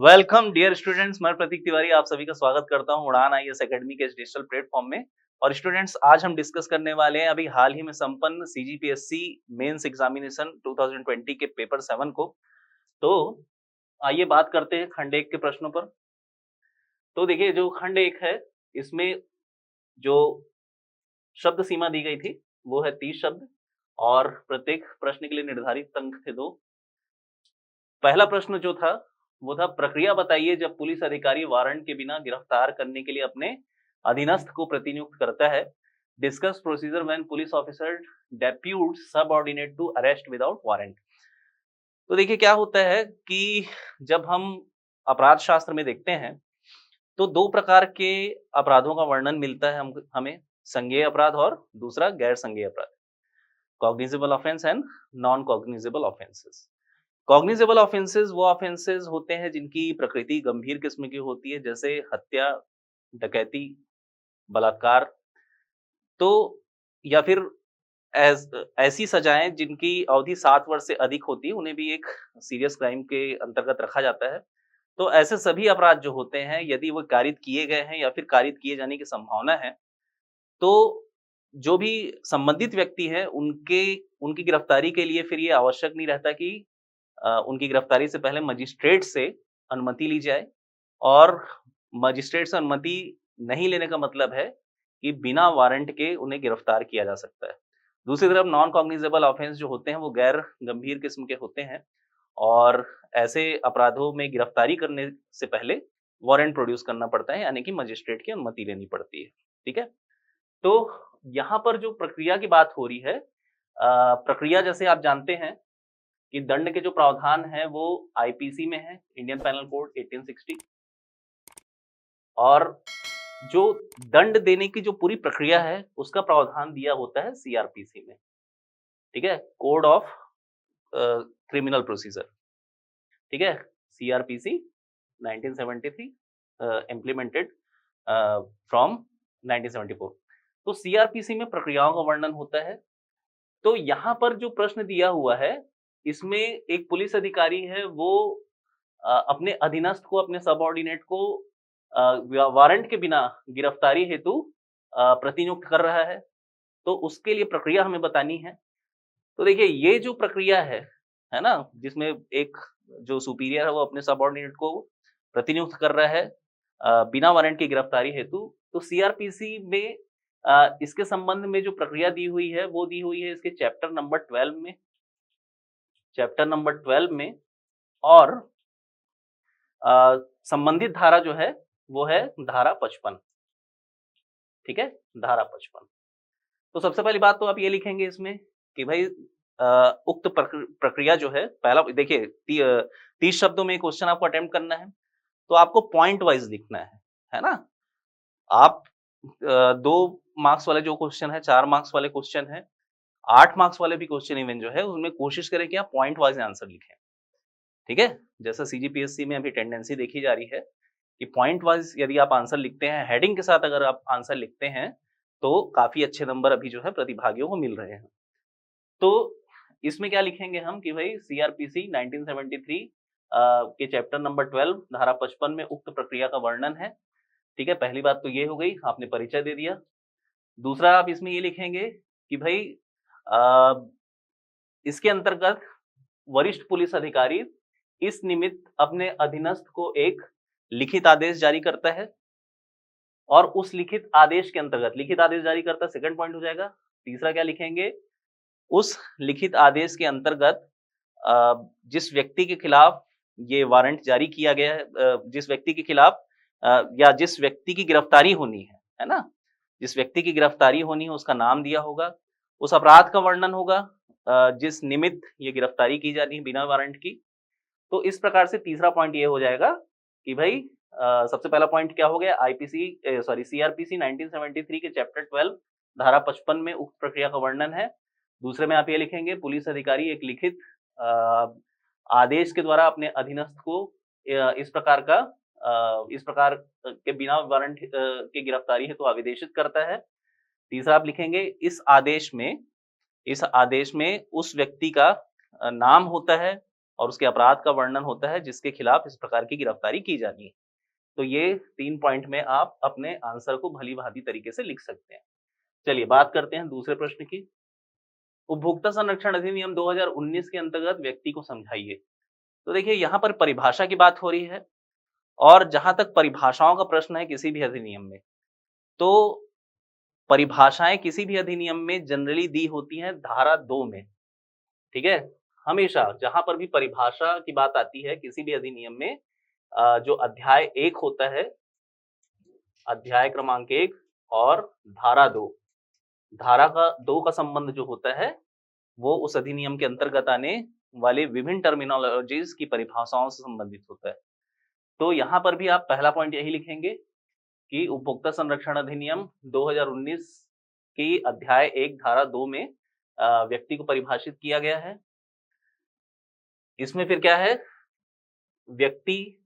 Welcome dear students, मैं प्रतीक तिवारी आप सभी का स्वागत करता हूं उड़ान आईएएस एकेडमी के इस डिजिटल प्लेटफॉर्म में। और स्टूडेंट्स, आज हम डिस्कस करने वाले हैं अभी हाल ही में संपन्न सीजीपीएससी मेंस एग्जामिनेशन 2020 के पेपर 7 को। तो आइए बात करते हैं खंड 1 के प्रश्नों पर। तो देखिए, जो खंड 1 है, इसमें जो शब्द सीमा दी गई थी वो है 30 शब्द और प्रत्येक प्रश्न के लिए निर्धारित अंक थे 2। पहला प्रश्न जो था वो था, प्रक्रिया बताइए जब पुलिस अधिकारी वारंट के बिना गिरफ्तार करने के लिए अपने अधीनस्थ को प्रतिनियुक्त करता है। Discuss procedure when police officer depute subordinate to arrest without warrant. तो देखिए, क्या होता है कि जब हम अपराध शास्त्र में देखते हैं तो 2 प्रकार के अपराधों का वर्णन मिलता है हमें, संज्ञेय अपराध और दूसरा गैर संज्ञेय अपराध, cognizable offence and non cognizable offences. Cognizable offences वो ऑफेंसेस होते हैं जिनकी प्रकृति गंभीर किस्म की होती है, जैसे हत्या, डकैती, बलात्कार। तो या फिर ऐसी सजाएं जिनकी अवधि 7 वर्ष से अधिक होती है, उन्हें भी एक सीरियस क्राइम के अंतर्गत रखा जाता है। तो ऐसे सभी अपराध जो होते हैं, यदि वो कारित किए गए हैं या फिर कारित किए जाने की संभावना है, तो जो भी संबंधित व्यक्ति हैं उनके उनकी गिरफ्तारी के लिए फिर ये आवश्यक नहीं रहता कि उनकी गिरफ्तारी से पहले मजिस्ट्रेट से अनुमति ली जाए। और मजिस्ट्रेट से अनुमति नहीं लेने का मतलब है कि बिना वारंट के उन्हें गिरफ्तार किया जा सकता है। दूसरी तरफ नॉन कॉग्निजेबल ऑफेंस जो होते हैं वो गैर गंभीर किस्म के होते हैं और ऐसे अपराधों में गिरफ्तारी करने से पहले वारंट प्रोड्यूस करना पड़ता है, यानी कि मजिस्ट्रेट की अनुमति लेनी पड़ती है। ठीक है? तो यहाँ पर जो प्रक्रिया की बात हो रही है, प्रक्रिया जैसे आप जानते हैं कि दंड के जो प्रावधान है वो आईपीसी में है, इंडियन पैनल कोड 1860। और जो दंड देने की जो पूरी प्रक्रिया है उसका प्रावधान दिया होता है सीआरपीसी में। ठीक है, कोड ऑफ क्रिमिनल प्रोसीजर। ठीक है, सीआरपीसी 1973 इम्प्लीमेंटेड फ्रॉम 1974। तो सीआरपीसी में प्रक्रियाओं का वर्णन होता है। तो यहाँ पर जो प्रश्न दिया हुआ है, इसमें एक पुलिस अधिकारी है, वो अपने अधीनस्थ को, अपने सबऑर्डिनेट को वारंट के बिना गिरफ्तारी हेतु प्रतिनियुक्त कर रहा है। तो उसके लिए प्रक्रिया हमें बतानी है। तो देखिए, ये जो प्रक्रिया है ना, जिसमें एक जो सुपीरियर है वो अपने सबऑर्डिनेट को प्रतिनियुक्त कर रहा है बिना वारंट की गिरफ्तारी हेतु। तो सीआरपीसी में इसके संबंध में जो प्रक्रिया दी हुई है वो दी हुई है इसके चैप्टर नंबर 12 में, और संबंधित धारा जो है वो है धारा 55। ठीक है, धारा 55। तो सबसे पहली बात तो आप ये लिखेंगे इसमें कि भाई उक्त प्रक्रिया जो है, पहला देखिए 30 शब्दों में क्वेश्चन आपको अटेम्प्ट करना है, तो आपको पॉइंट वाइज लिखना है ना। आप 2 मार्क्स वाले जो क्वेश्चन है, 4 मार्क्स वाले क्वेश्चन है, 8 मार्क्स वाले भी क्वेश्चन इवन जो है, उसमें कोशिश करें कि आप पॉइंट वाइज आंसर लिखें। ठीक है, जैसा सीजीपीएससी में अभी टेंडेंसी देखी जा रही है कि पॉइंट वाइज यदि आप आंसर लिखते हैं, हेडिंग के साथ अगर आप आंसर लिखते हैं, तो काफी अच्छे नंबर अभी जो है प्रतिभागियों को मिल रहे हैं। तो इसमें क्या लिखेंगे हम कि भाई सीआरपीसी 1973 के चैप्टर नंबर 12 धारा 55 में उक्त प्रक्रिया का वर्णन है। ठीक है, पहली बात तो ये हो गई, आपने परिचय दे दिया। दूसरा आप इसमें ये लिखेंगे कि भाई इसके अंतर्गत वरिष्ठ पुलिस अधिकारी इस निमित्त अपने अधीनस्थ को एक लिखित आदेश जारी करता है, और उस लिखित आदेश के अंतर्गत, लिखित आदेश जारी करता है सेकंड पॉइंट हो जाएगा। तीसरा क्या लिखेंगे, उस लिखित आदेश के अंतर्गत जिस व्यक्ति के खिलाफ ये वारंट जारी किया गया है, जिस व्यक्ति के खिलाफ या जिस व्यक्ति की गिरफ्तारी होनी है ना, जिस व्यक्ति की गिरफ्तारी होनी है उसका नाम दिया होगा, उस अपराध का वर्णन होगा जिस निमित्त ये गिरफ्तारी की जानी है बिना वारंट की। तो इस प्रकार से तीसरा पॉइंट ये हो जाएगा कि भाई सबसे पहला पॉइंट क्या हो गया, सीआरपीसी 1973 के चैप्टर 12 धारा 55 में उक्त प्रक्रिया का वर्णन है। दूसरे में आप ये लिखेंगे, पुलिस अधिकारी एक लिखित आदेश के द्वारा अपने अधीनस्थ को इस प्रकार के बिना वारंट के गिरफ्तारी हेतु आदेशित करता है। तीसरा आप लिखेंगे, इस आदेश में उस व्यक्ति का नाम होता है और उसके अपराध का वर्णन होता है जिसके खिलाफ इस प्रकार की गिरफ्तारी की जानी है। तो ये 3 पॉइंट में आप अपने आंसर को भली-भांति तरीके से लिख सकते हैं। चलिए बात करते हैं दूसरे प्रश्न की। उपभोक्ता संरक्षण अधिनियम 2019 के अंतर्गत व्यक्ति को समझाइए। तो देखिए यहाँ पर परिभाषा की बात हो रही है, और जहां तक परिभाषाओं का प्रश्न है किसी भी अधिनियम में, तो परिभाषाएं किसी भी अधिनियम में जनरली दी होती हैं धारा 2 में। ठीक है, हमेशा जहां पर भी परिभाषा की बात आती है किसी भी अधिनियम में, जो अध्याय 1 होता है, अध्याय क्रमांक 1 और धारा 2, धारा का 2 का संबंध जो होता है वो उस अधिनियम के अंतर्गत आने वाले विभिन्न टर्मिनोलॉजीज की परिभाषाओं से संबंधित होता है। तो यहाँ पर भी आप पहला पॉइंट यही लिखेंगे कि उपभोक्ता संरक्षण अधिनियम 2019 की अध्याय 1 धारा 2 में व्यक्ति को परिभाषित किया गया है। इसमें फिर क्या है, व्यक्ति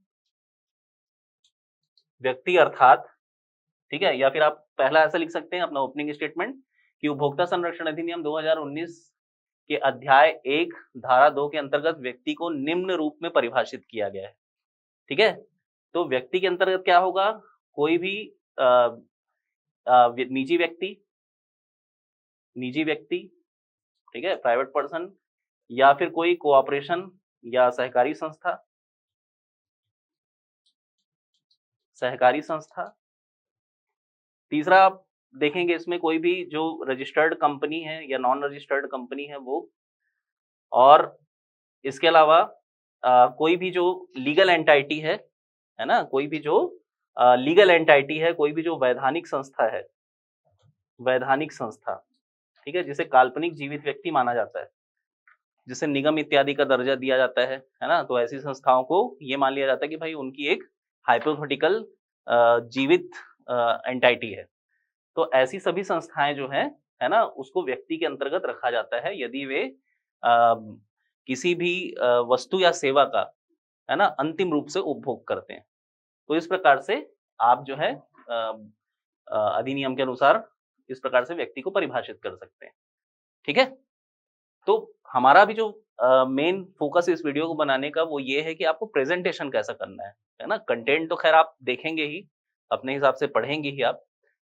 अर्थात, ठीक है, या फिर आप पहला ऐसा लिख सकते हैं अपना ओपनिंग स्टेटमेंट कि उपभोक्ता संरक्षण अधिनियम 2019 के अध्याय 1 धारा 2 के अंतर्गत व्यक्ति को निम्न रूप में परिभाषित किया गया है। ठीक है, तो व्यक्ति के अंतर्गत क्या होगा, कोई भी निजी व्यक्ति, ठीक है, प्राइवेट पर्सन, या फिर कोई कोऑपरेशन या सहकारी संस्था। तीसरा आप देखेंगे इसमें कोई भी जो रजिस्टर्ड कंपनी है या नॉन रजिस्टर्ड कंपनी है वो, और इसके अलावा कोई भी जो लीगल एंटाइटी है ना, कोई भी जो लीगल एंटाइटी है, कोई भी जो वैधानिक संस्था, ठीक है, जिसे काल्पनिक जीवित व्यक्ति माना जाता है, जिसे निगम इत्यादि का दर्जा दिया जाता है ना, तो ऐसी संस्थाओं को ये मान लिया जाता है कि भाई उनकी एक हाइपोथेटिकल जीवित एंटाइटी है। तो ऐसी सभी संस्थाएं जो है ना, उसको व्यक्ति के अंतर्गत रखा जाता है यदि वे किसी भी वस्तु या सेवा का, है ना, अंतिम रूप से उपभोग करते हैं। तो इस प्रकार से आप जो है अधिनियम के अनुसार इस प्रकार से व्यक्ति को परिभाषित कर सकते हैं। ठीक है, तो हमारा भी जो मेन फोकस इस वीडियो को बनाने का वो ये है कि आपको प्रेजेंटेशन कैसा करना है ना। कंटेंट तो खैर आप देखेंगे ही, अपने हिसाब से पढ़ेंगे ही आप,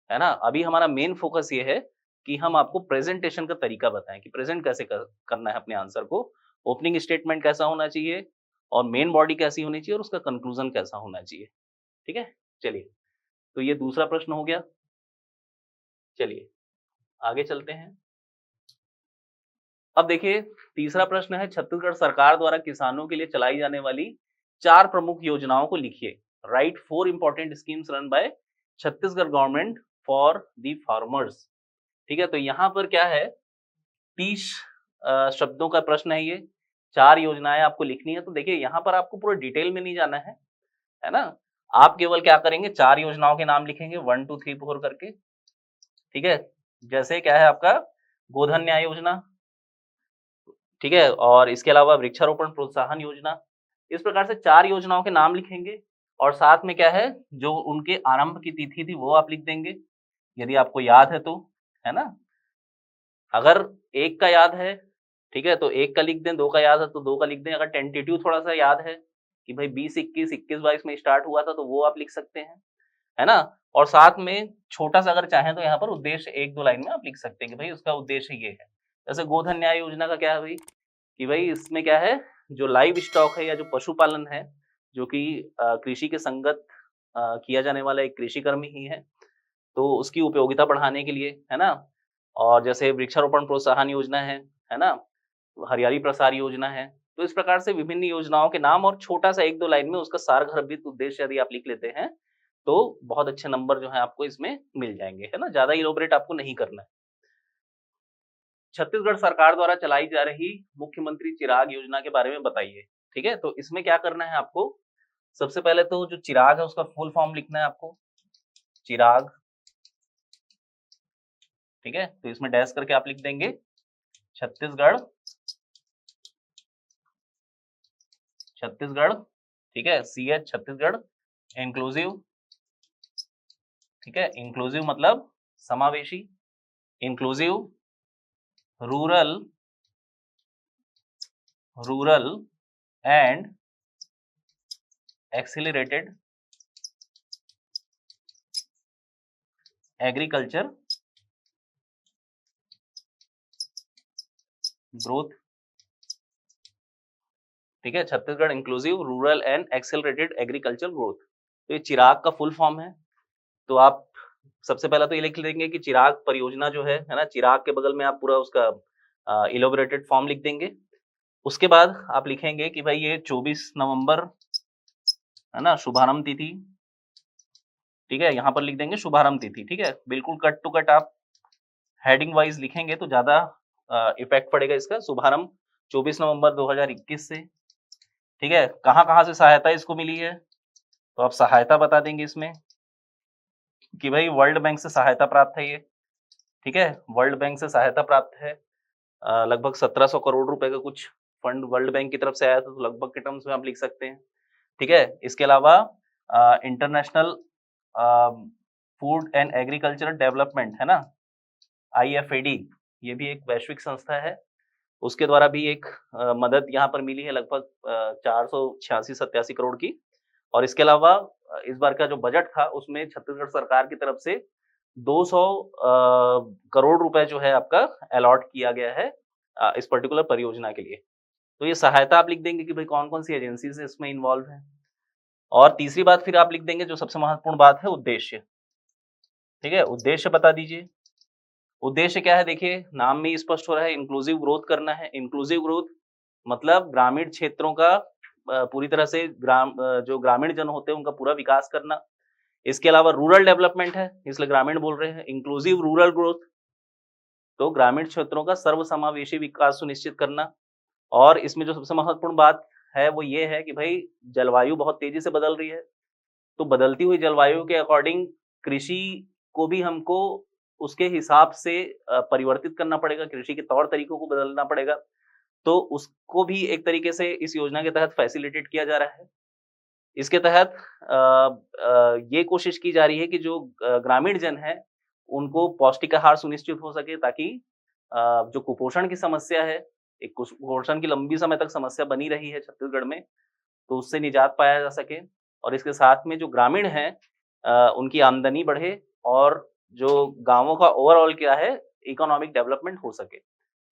है ना। अभी हमारा मेन फोकस ये है कि हम आपको प्रेजेंटेशन का तरीका बताएं कि प्रेजेंट कैसे करना है अपने आंसर को, ओपनिंग स्टेटमेंट कैसा होना चाहिए, और मेन बॉडी कैसी होनी चाहिए, और उसका कंक्लूजन कैसा होना चाहिए। ठीक है, चलिए, तो ये दूसरा प्रश्न हो गया। चलिए आगे चलते हैं। अब देखिए तीसरा प्रश्न है, छत्तीसगढ़ सरकार द्वारा किसानों के लिए चलाई जाने वाली 4 प्रमुख योजनाओं को लिखिए। Right 4 important schemes run by Chhattisgarh government for the farmers. ठीक है, तो यहाँ पर क्या है, 30 शब्दों का प्रश्न है ये, 4 योजनाएं आपको लिखनी है। तो देखिए यहाँ पर आपको पूरा डिटेल में नहीं जाना है ना। आप केवल क्या करेंगे, 4 योजनाओं के नाम लिखेंगे 1 2 3 4 करके। ठीक है, जैसे क्या है आपका गोधन न्याय योजना, ठीक है, और इसके अलावा वृक्षारोपण प्रोत्साहन योजना। इस प्रकार से 4 योजनाओं के नाम लिखेंगे, और साथ में क्या है, जो उनके आरंभ की तिथि थी वो आप लिख देंगे यदि आपको याद है तो, है ना। अगर एक का याद है, ठीक है, तो एक का लिख दें, 2 का याद है तो 2 का लिख दें। अगर टेंटेटिव थोड़ा सा याद है कि भाई 20 21 में स्टार्ट हुआ था तो वो आप लिख सकते हैं, है ना। और साथ में छोटा सा अगर चाहें तो यहाँ पर उद्देश्य 1-2 लाइन में आप लिख सकते हैं कि भाई उसका उद्देश्य ये है। जैसे गोधन न्याय योजना का क्या है भाई, कि भाई इसमें क्या है, जो लाइव स्टॉक है या जो पशुपालन है, जो कि कृषि के संगत किया जाने वाला एक कृषि कर्म ही है, तो उसकी उपयोगिता बढ़ाने के लिए, है ना। और जैसे वृक्षारोपण प्रोत्साहन योजना है ना, हरियाली प्रसार योजना है। तो इस प्रकार से विभिन्न योजनाओं के नाम और छोटा सा 1-2 लाइन में उसका सारगर्भित उद्देश्य यदि आप लिख लेते हैं तो बहुत अच्छे नंबर जो है आपको इसमें मिल जाएंगे, है ना। ज्यादा इलोबरेट आपको नहीं करना है। छत्तीसगढ़ सरकार द्वारा चलाई जा रही मुख्यमंत्री चिराग योजना के बारे में बताइए। ठीक है, तो इसमें क्या करना है आपको, सबसे पहले तो जो चिराग है उसका फुल फॉर्म लिखना है आपको, चिराग। ठीक है, तो इसमें डैश करके आप लिख देंगे छत्तीसगढ़, ठीक है, CH छत्तीसगढ़, इंक्लूसिव, ठीक है, इंक्लूसिव मतलब समावेशी, inclusive rural and accelerated agriculture growth. ठीक है, Chhattisgarh inclusive rural and accelerated agriculture growth. तो ये चिराग का फुल फॉर्म है। तो आप सबसे पहला तो ये लिख लेंगे कि चिराग परियोजना जो है ना, चिराग के बगल में आप पूरा उसका इलोबरेटेड फॉर्म लिख देंगे। उसके बाद आप लिखेंगे कि भाई ये 24 नवंबर है ना शुभारंभ तिथि। ठीक है, यहाँ पर लिख देंगे शुभारंभ तिथि। ठीक है, बिल्कुल कट टू कट आप हेडिंग वाइज लिखेंगे तो ज्यादा इफेक्ट पड़ेगा इसका। शुभारंभ 24 नवंबर 2021 से। ठीक है, कहाँ से सहायता इसको मिली है, तो आप सहायता बता देंगे इसमें कि भाई वर्ल्ड बैंक से सहायता प्राप्त है ये। ठीक है, वर्ल्ड बैंक से सहायता प्राप्त है। लगभग 1700 करोड़ रुपए का कुछ फंड वर्ल्ड बैंक की तरफ से आया था, तो लगभग के टर्म्स में आप लिख सकते हैं। ठीक है, इसके अलावा international food and agriculture development है ना, IFAD, ये भी एक वैश्विक संस्था है, उसके द्वारा भी एक मदद यहाँ पर मिली है लगभग 486-87 करोड़ की। और इसके अलावा इस बार का जो बजट था उसमें छत्तीसगढ़ सरकार की तरफ से 200 करोड़ रुपए जो है आपका अलॉट किया गया है इस पर्टिकुलर परियोजना के लिए। तो ये सहायता आप लिख देंगे कि भाई कौन कौन सी एजेंसीज इसमें इन्वॉल्व है। और तीसरी बात फिर आप लिख देंगे जो सबसे महत्वपूर्ण बात है, उद्देश्य। ठीक है, उद्देश्य बता दीजिए। उद्देश्य क्या है, देखिए नाम में ही स्पष्ट हो रहा है, इंक्लूसिव ग्रोथ करना है। इंक्लूसिव ग्रोथ मतलब ग्रामीण क्षेत्रों का पूरी तरह से जो ग्रामीण जन होते हैं उनका पूरा विकास करना। इसके अलावा रूरल डेवलपमेंट है, इसलिए ग्रामीण बोल रहे हैं। इंक्लूसिव रूरल ग्रोथ तो ग्रामीण क्षेत्रों का सर्वसमावेशी विकास सुनिश्चित करना। और इसमें जो सबसे महत्वपूर्ण बात है वो ये है कि भाई जलवायु बहुत तेजी से बदल रही है, तो बदलती हुई जलवायु के अकॉर्डिंग कृषि को भी हमको उसके हिसाब से परिवर्तित करना पड़ेगा, कृषि के तौर तरीकों को बदलना पड़ेगा। तो उसको भी एक तरीके से इस योजना के तहत फैसिलिटेट किया जा रहा है। इसके तहत ये कोशिश की जा रही है कि जो ग्रामीण जन है उनको पौष्टिक आहार सुनिश्चित हो सके, ताकि जो कुपोषण की समस्या है, एक कुपोषण की लंबी समय तक समस्या बनी रही है छत्तीसगढ़ में, तो उससे निजात पाया जा सके। और इसके साथ में जो ग्रामीण हैं उनकी आमदनी बढ़े और जो गाँवों का ओवरऑल क्या है इकोनॉमिक डेवलपमेंट हो सके।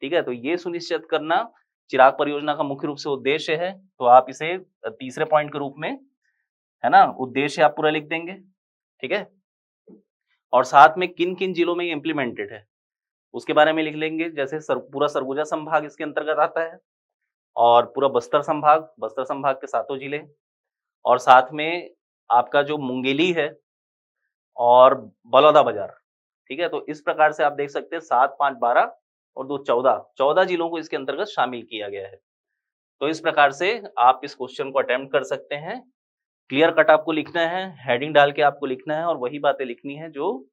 ठीक है, तो ये सुनिश्चित करना चिराग परियोजना का मुख्य रूप से उद्देश्य है। तो आप इसे तीसरे पॉइंट के रूप में है ना उद्देश्य आप पूरा लिख देंगे। ठीक है, और साथ में किन किन जिलों में ये इम्प्लीमेंटेड है उसके बारे में लिख लेंगे। जैसे पूरा सरगुजा संभाग इसके अंतर्गत आता है, और पूरा बस्तर संभाग के 7 जिले, और साथ में आपका जो मुंगेली है और बलौदाबाजार। ठीक है, तो इस प्रकार से आप देख सकते हैं 7, 5, 12 और 2, 14 जिलों को इसके अंतर्गत शामिल किया गया है। तो इस प्रकार से आप इस क्वेश्चन को अटेम्प्ट कर सकते हैं। क्लियर कट आपको लिखना है, हेडिंग डाल के आपको लिखना है और वही बातें लिखनी है जो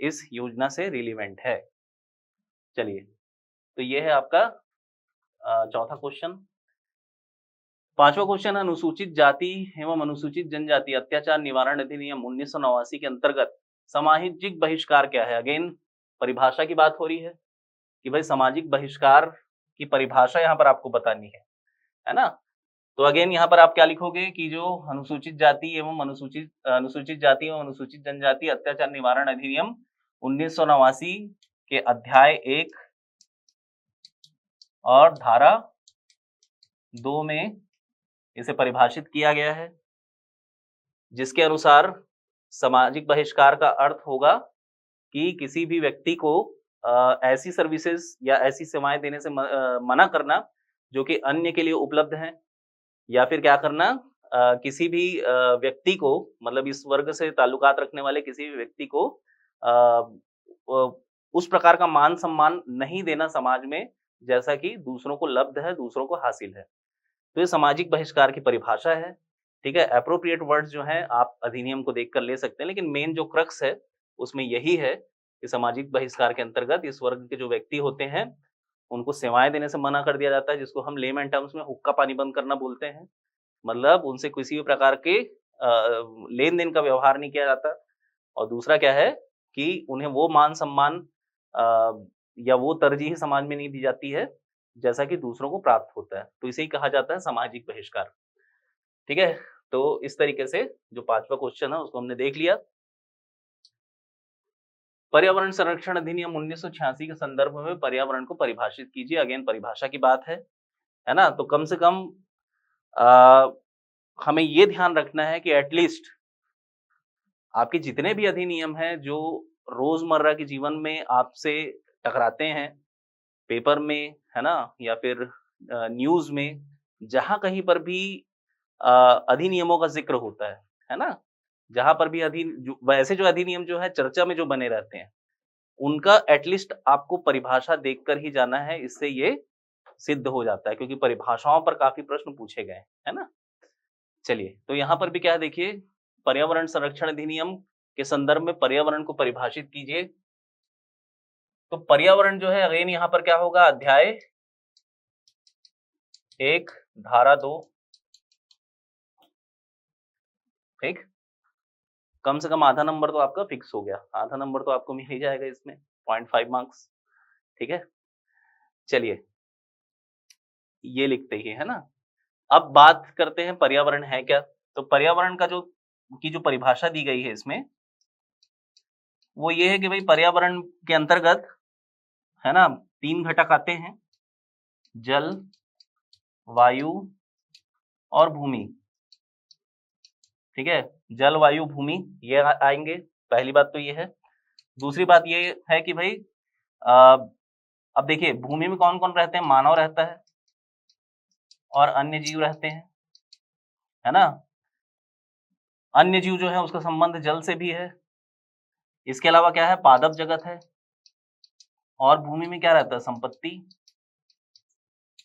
इस योजना से रिलेवेंट है। चलिए, तो ये है आपका चौथा क्वेश्चन। पांचवा क्वेश्चन, अनुसूचित जाति एवं अनुसूचित जनजाति अत्याचार निवारण अधिनियम 1989 के अंतर्गत सामाजिक बहिष्कार क्या है। अगेन परिभाषा की बात हो रही है कि भाई सामाजिक बहिष्कार की परिभाषा यहाँ पर आपको बतानी है ना। तो अगेन यहाँ पर आप क्या लिखोगे कि जो अनुसूचित जाति एवं अनुसूचित जनजाति अत्याचार निवारण अधिनियम 1989 के अध्याय 1 और धारा 2 में इसे परिभाषित किया गया है, जिसके अनुसार सामाजिक बहिष्कार का अर्थ होगा कि किसी भी व्यक्ति को ऐसी सर्विसेज या ऐसी सेवाएं देने से मना करना जो कि अन्य के लिए उपलब्ध हैं, या फिर क्या करना किसी भी व्यक्ति को, मतलब इस वर्ग से ताल्लुकात रखने वाले किसी भी व्यक्ति को उस प्रकार का मान सम्मान नहीं देना समाज में जैसा कि दूसरों को लब्ध है, दूसरों को हासिल है। तो ये सामाजिक बहिष्कार की परिभाषा है। ठीक है, एप्रोप्रिएट वर्ड्स जो हैं आप अधिनियम को देखकर ले सकते हैं, लेकिन मेन जो क्रक्स है उसमें यही है कि सामाजिक बहिष्कार के अंतर्गत इस वर्ग के जो व्यक्ति होते हैं उनको सेवाएं देने से मना कर दिया जाता है, जिसको हम लेमैन टर्म्स में हुक्का पानी बंद करना बोलते हैं। मतलब उनसे किसी भी प्रकार के लेन देन का व्यवहार नहीं किया जाता। और दूसरा क्या है कि उन्हें वो मान सम्मान या वो तरजीह समाज में नहीं दी जाती है जैसा कि दूसरों को प्राप्त होता है, तो इसे ही कहा जाता है सामाजिक बहिष्कार। ठीक है, तो इस तरीके से जो 5वां क्वेश्चन है उसको हमने देख लिया। पर्यावरण संरक्षण अधिनियम 1986 के संदर्भ में पर्यावरण को परिभाषित कीजिए। अगेन परिभाषा की बात है ना? तो कम से कम हमें ये ध्यान रखना है कि एटलीस्ट आपके जितने भी अधिनियम हैं जो रोजमर्रा के जीवन में आपसे टकराते हैं, पेपर में, है ना? या फिर न्यूज़ में, जहाँ कहीं पर भी अ, अधिनियमों का ज़िक्र होता है ना? जहाँ पर भी वैसे जो अधिनियम जो है चर्चा में जो बने रहते हैं, उनका एटलीस्ट आपको परिभाषा देखकर ही जाना है, इससे ये सिद्ध हो जाता है क्योंकि परिभाषाओं पर काफ़ी प्रश्न पूछे गए हैं, है ना? चलिए, तो यहाँ पर भी क्या है देखिए, पर्यावरण संरक्षण अधिनियम के संदर्भ में पर्यावरण को परिभाषित कीजिए। तो पर्यावरण जो है अगेन यहाँ पर क्या होगा, अध्याय 1 धारा 2, ठीक? कम से कम आधा नंबर तो आपका फिक्स हो गया, आधा नंबर तो आपको मिल ही जाएगा इसमें, 0.5 मार्क्स, ठीक है? चलिए, ये लिखते ही है ना? अब बात करते हैं पर्यावरण है क्या? तो पर्यावरण का जो परिभाषा दी गई है इसमें, वो ये है कि भाई पर्यावरण के अंतर्गत, है ना, 3 घटक आते हैं, जल, वायु और भूमि, ठीक है? जल, वायु, भूमि ये आएंगे, पहली बात तो ये है। दूसरी बात ये है कि भाई अब देखिए भूमि में कौन-कौन रहते हैं? मानव रहता है और अन्य जीव रहते हैं, है ना? अन्य जीव जो है उसका संबंध जल से भी है। इसके अलावा क्या है? पादप जगत है और भूमि में क्या रहता है? संपत्ति,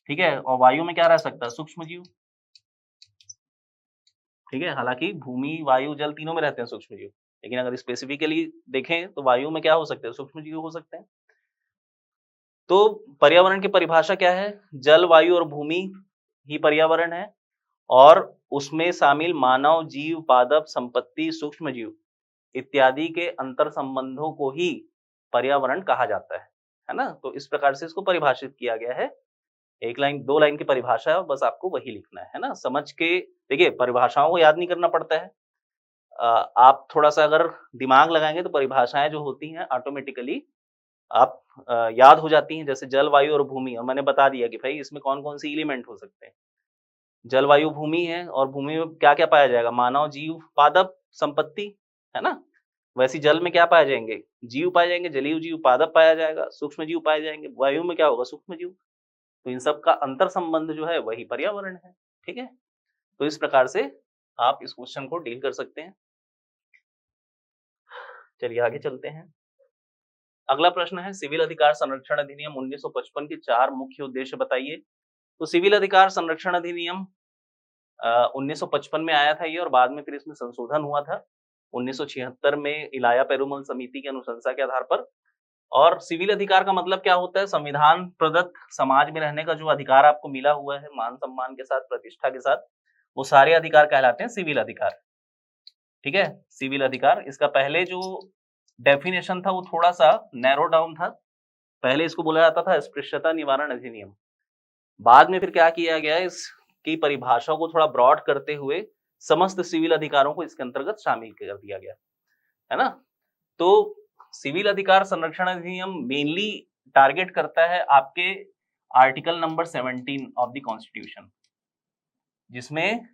ठीक है? और वायु में क्या रह सकता है? सूक्ष्म जीव, ठीक है? हालांकि भूमि, वायु, जल तीनों में रहते हैं सूक्ष्म जीव, लेकिन अगर स्पेसिफिकली देखें तो वायु में क्या हो सकते हैं? सूक्ष्म जीव हो सकते हैं। तो पर्यावरण की परिभाषा क्या है? जल, वायु और भूमि ही पर्यावरण है और उसमें शामिल मानव, जीव, पादप, संपत्ति, सूक्ष्म जीव इत्यादि के अंतर संबंधों को ही पर्यावरण कहा जाता है ना? तो इस प्रकार से इसको परिभाषित किया गया है। 1 लाइन 2 लाइन की परिभाषा है और बस आपको वही लिखना है ना? समझ के देखिए परिभाषाओं को याद नहीं करना पड़ता है। आप थोड़ा-सा अगर दिमाग लगाएँगे तो परिभाषाएँ जो होती हैं ऑटोमेटिकली आप याद हो जाती हैं। जैसे जल, वायु और भूमि, और मैंने बता दिया कि भाई इसमें कौन-कौन से एलिमेंट हो सकते हैं। जल, वायु, भूमि है और भूमि में क्या-क्या पाया जाएगा? मानव, जीव, पादप, संपत्ति, है ना? वैसे जल में क्या पाए जाएँगे? जीव पाए जाएँगे, जलीय जीव, पादप पाया जाएगा, सूक्ष्म जीव पाए जाएँगे। वायु में क्या होगा? सूक्ष्म जीव। तो इन सब का अंतर संबंध जो है वही पर्यावरण है, ठीक है? तो इस प्रकार से आप इस क्वेश्चन को डील कर सकते हैं। चलिए आगे चलते हैं। अगला प्रश्न है सिविल अधिकार संरक्षण अधिनियम 1955 के 4 मुख्य उद्देश्य बताइए। तो सिविल अधिकार संरक्षण अधिनियम 1955 में आया था ये और बाद में फिर इसमें संशोधन हुआ था 1976 में इलाया पेरुमल समिति की अनुशंसा के आधार पर। और सिविल अधिकार का मतलब क्या होता है? संविधान प्रदत्त समाज में रहने का जो अधिकार आपको मिला हुआ है मान सम्मान के साथ, प्रतिष्ठा के साथ, वो सारे अधिकार कहलाते हैं सिविल अधिकार, ठीक है? सिविल अधिकार, इसका पहले जो डेफिनेशन था वो थोड़ा-सा नैरो डाउन था। पहले इसको बोला जाता था अस्पृश्यता निवारण अधिनियम। बाद में फिर क्या किया गया, इसकी परिभाषा को थोड़ा ब्रॉड करते हुए समस्त सिविल अधिकारों को इसके अंतर्गत शामिल कर दिया गया, है ना? तो सिविल अधिकार संरक्षण अधिनियम मेनली टारगेट करता है आपके article number 17 of the constitution, जिसमें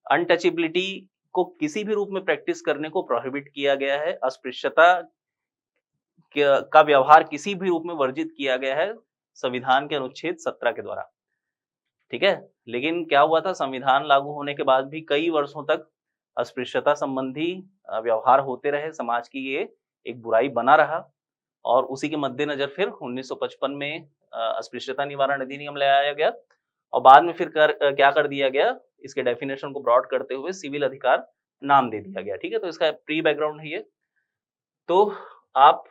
अनटचेबिलिटी को किसी भी रूप में प्रैक्टिस करने को प्रोहिबिट किया गया है। अस्पृश्यता का व्यवहार किसी भी रूप में वर्जित किया गया है संविधान के अनुच्छेद 17 के द्वारा, ठीक है? लेकिन क्या हुआ था, संविधान लागू होने के बाद भी कई वर्षों तक अस्पृश्यता संबंधी व्यवहार होते रहे, समाज की ये एक बुराई बना रहा और उसी के मद्देनजर फिर 1955 में अस्पृश्यता निवारण अधिनियम लाया गया और बाद में फिर क्या कर दिया गया, इसके डेफिनेशन को ब्रॉड करते हुए सिविल अधिकार नाम दे दिया गया, ठीक है? तो इसका प्री बैकग्राउंड है ये। तो आप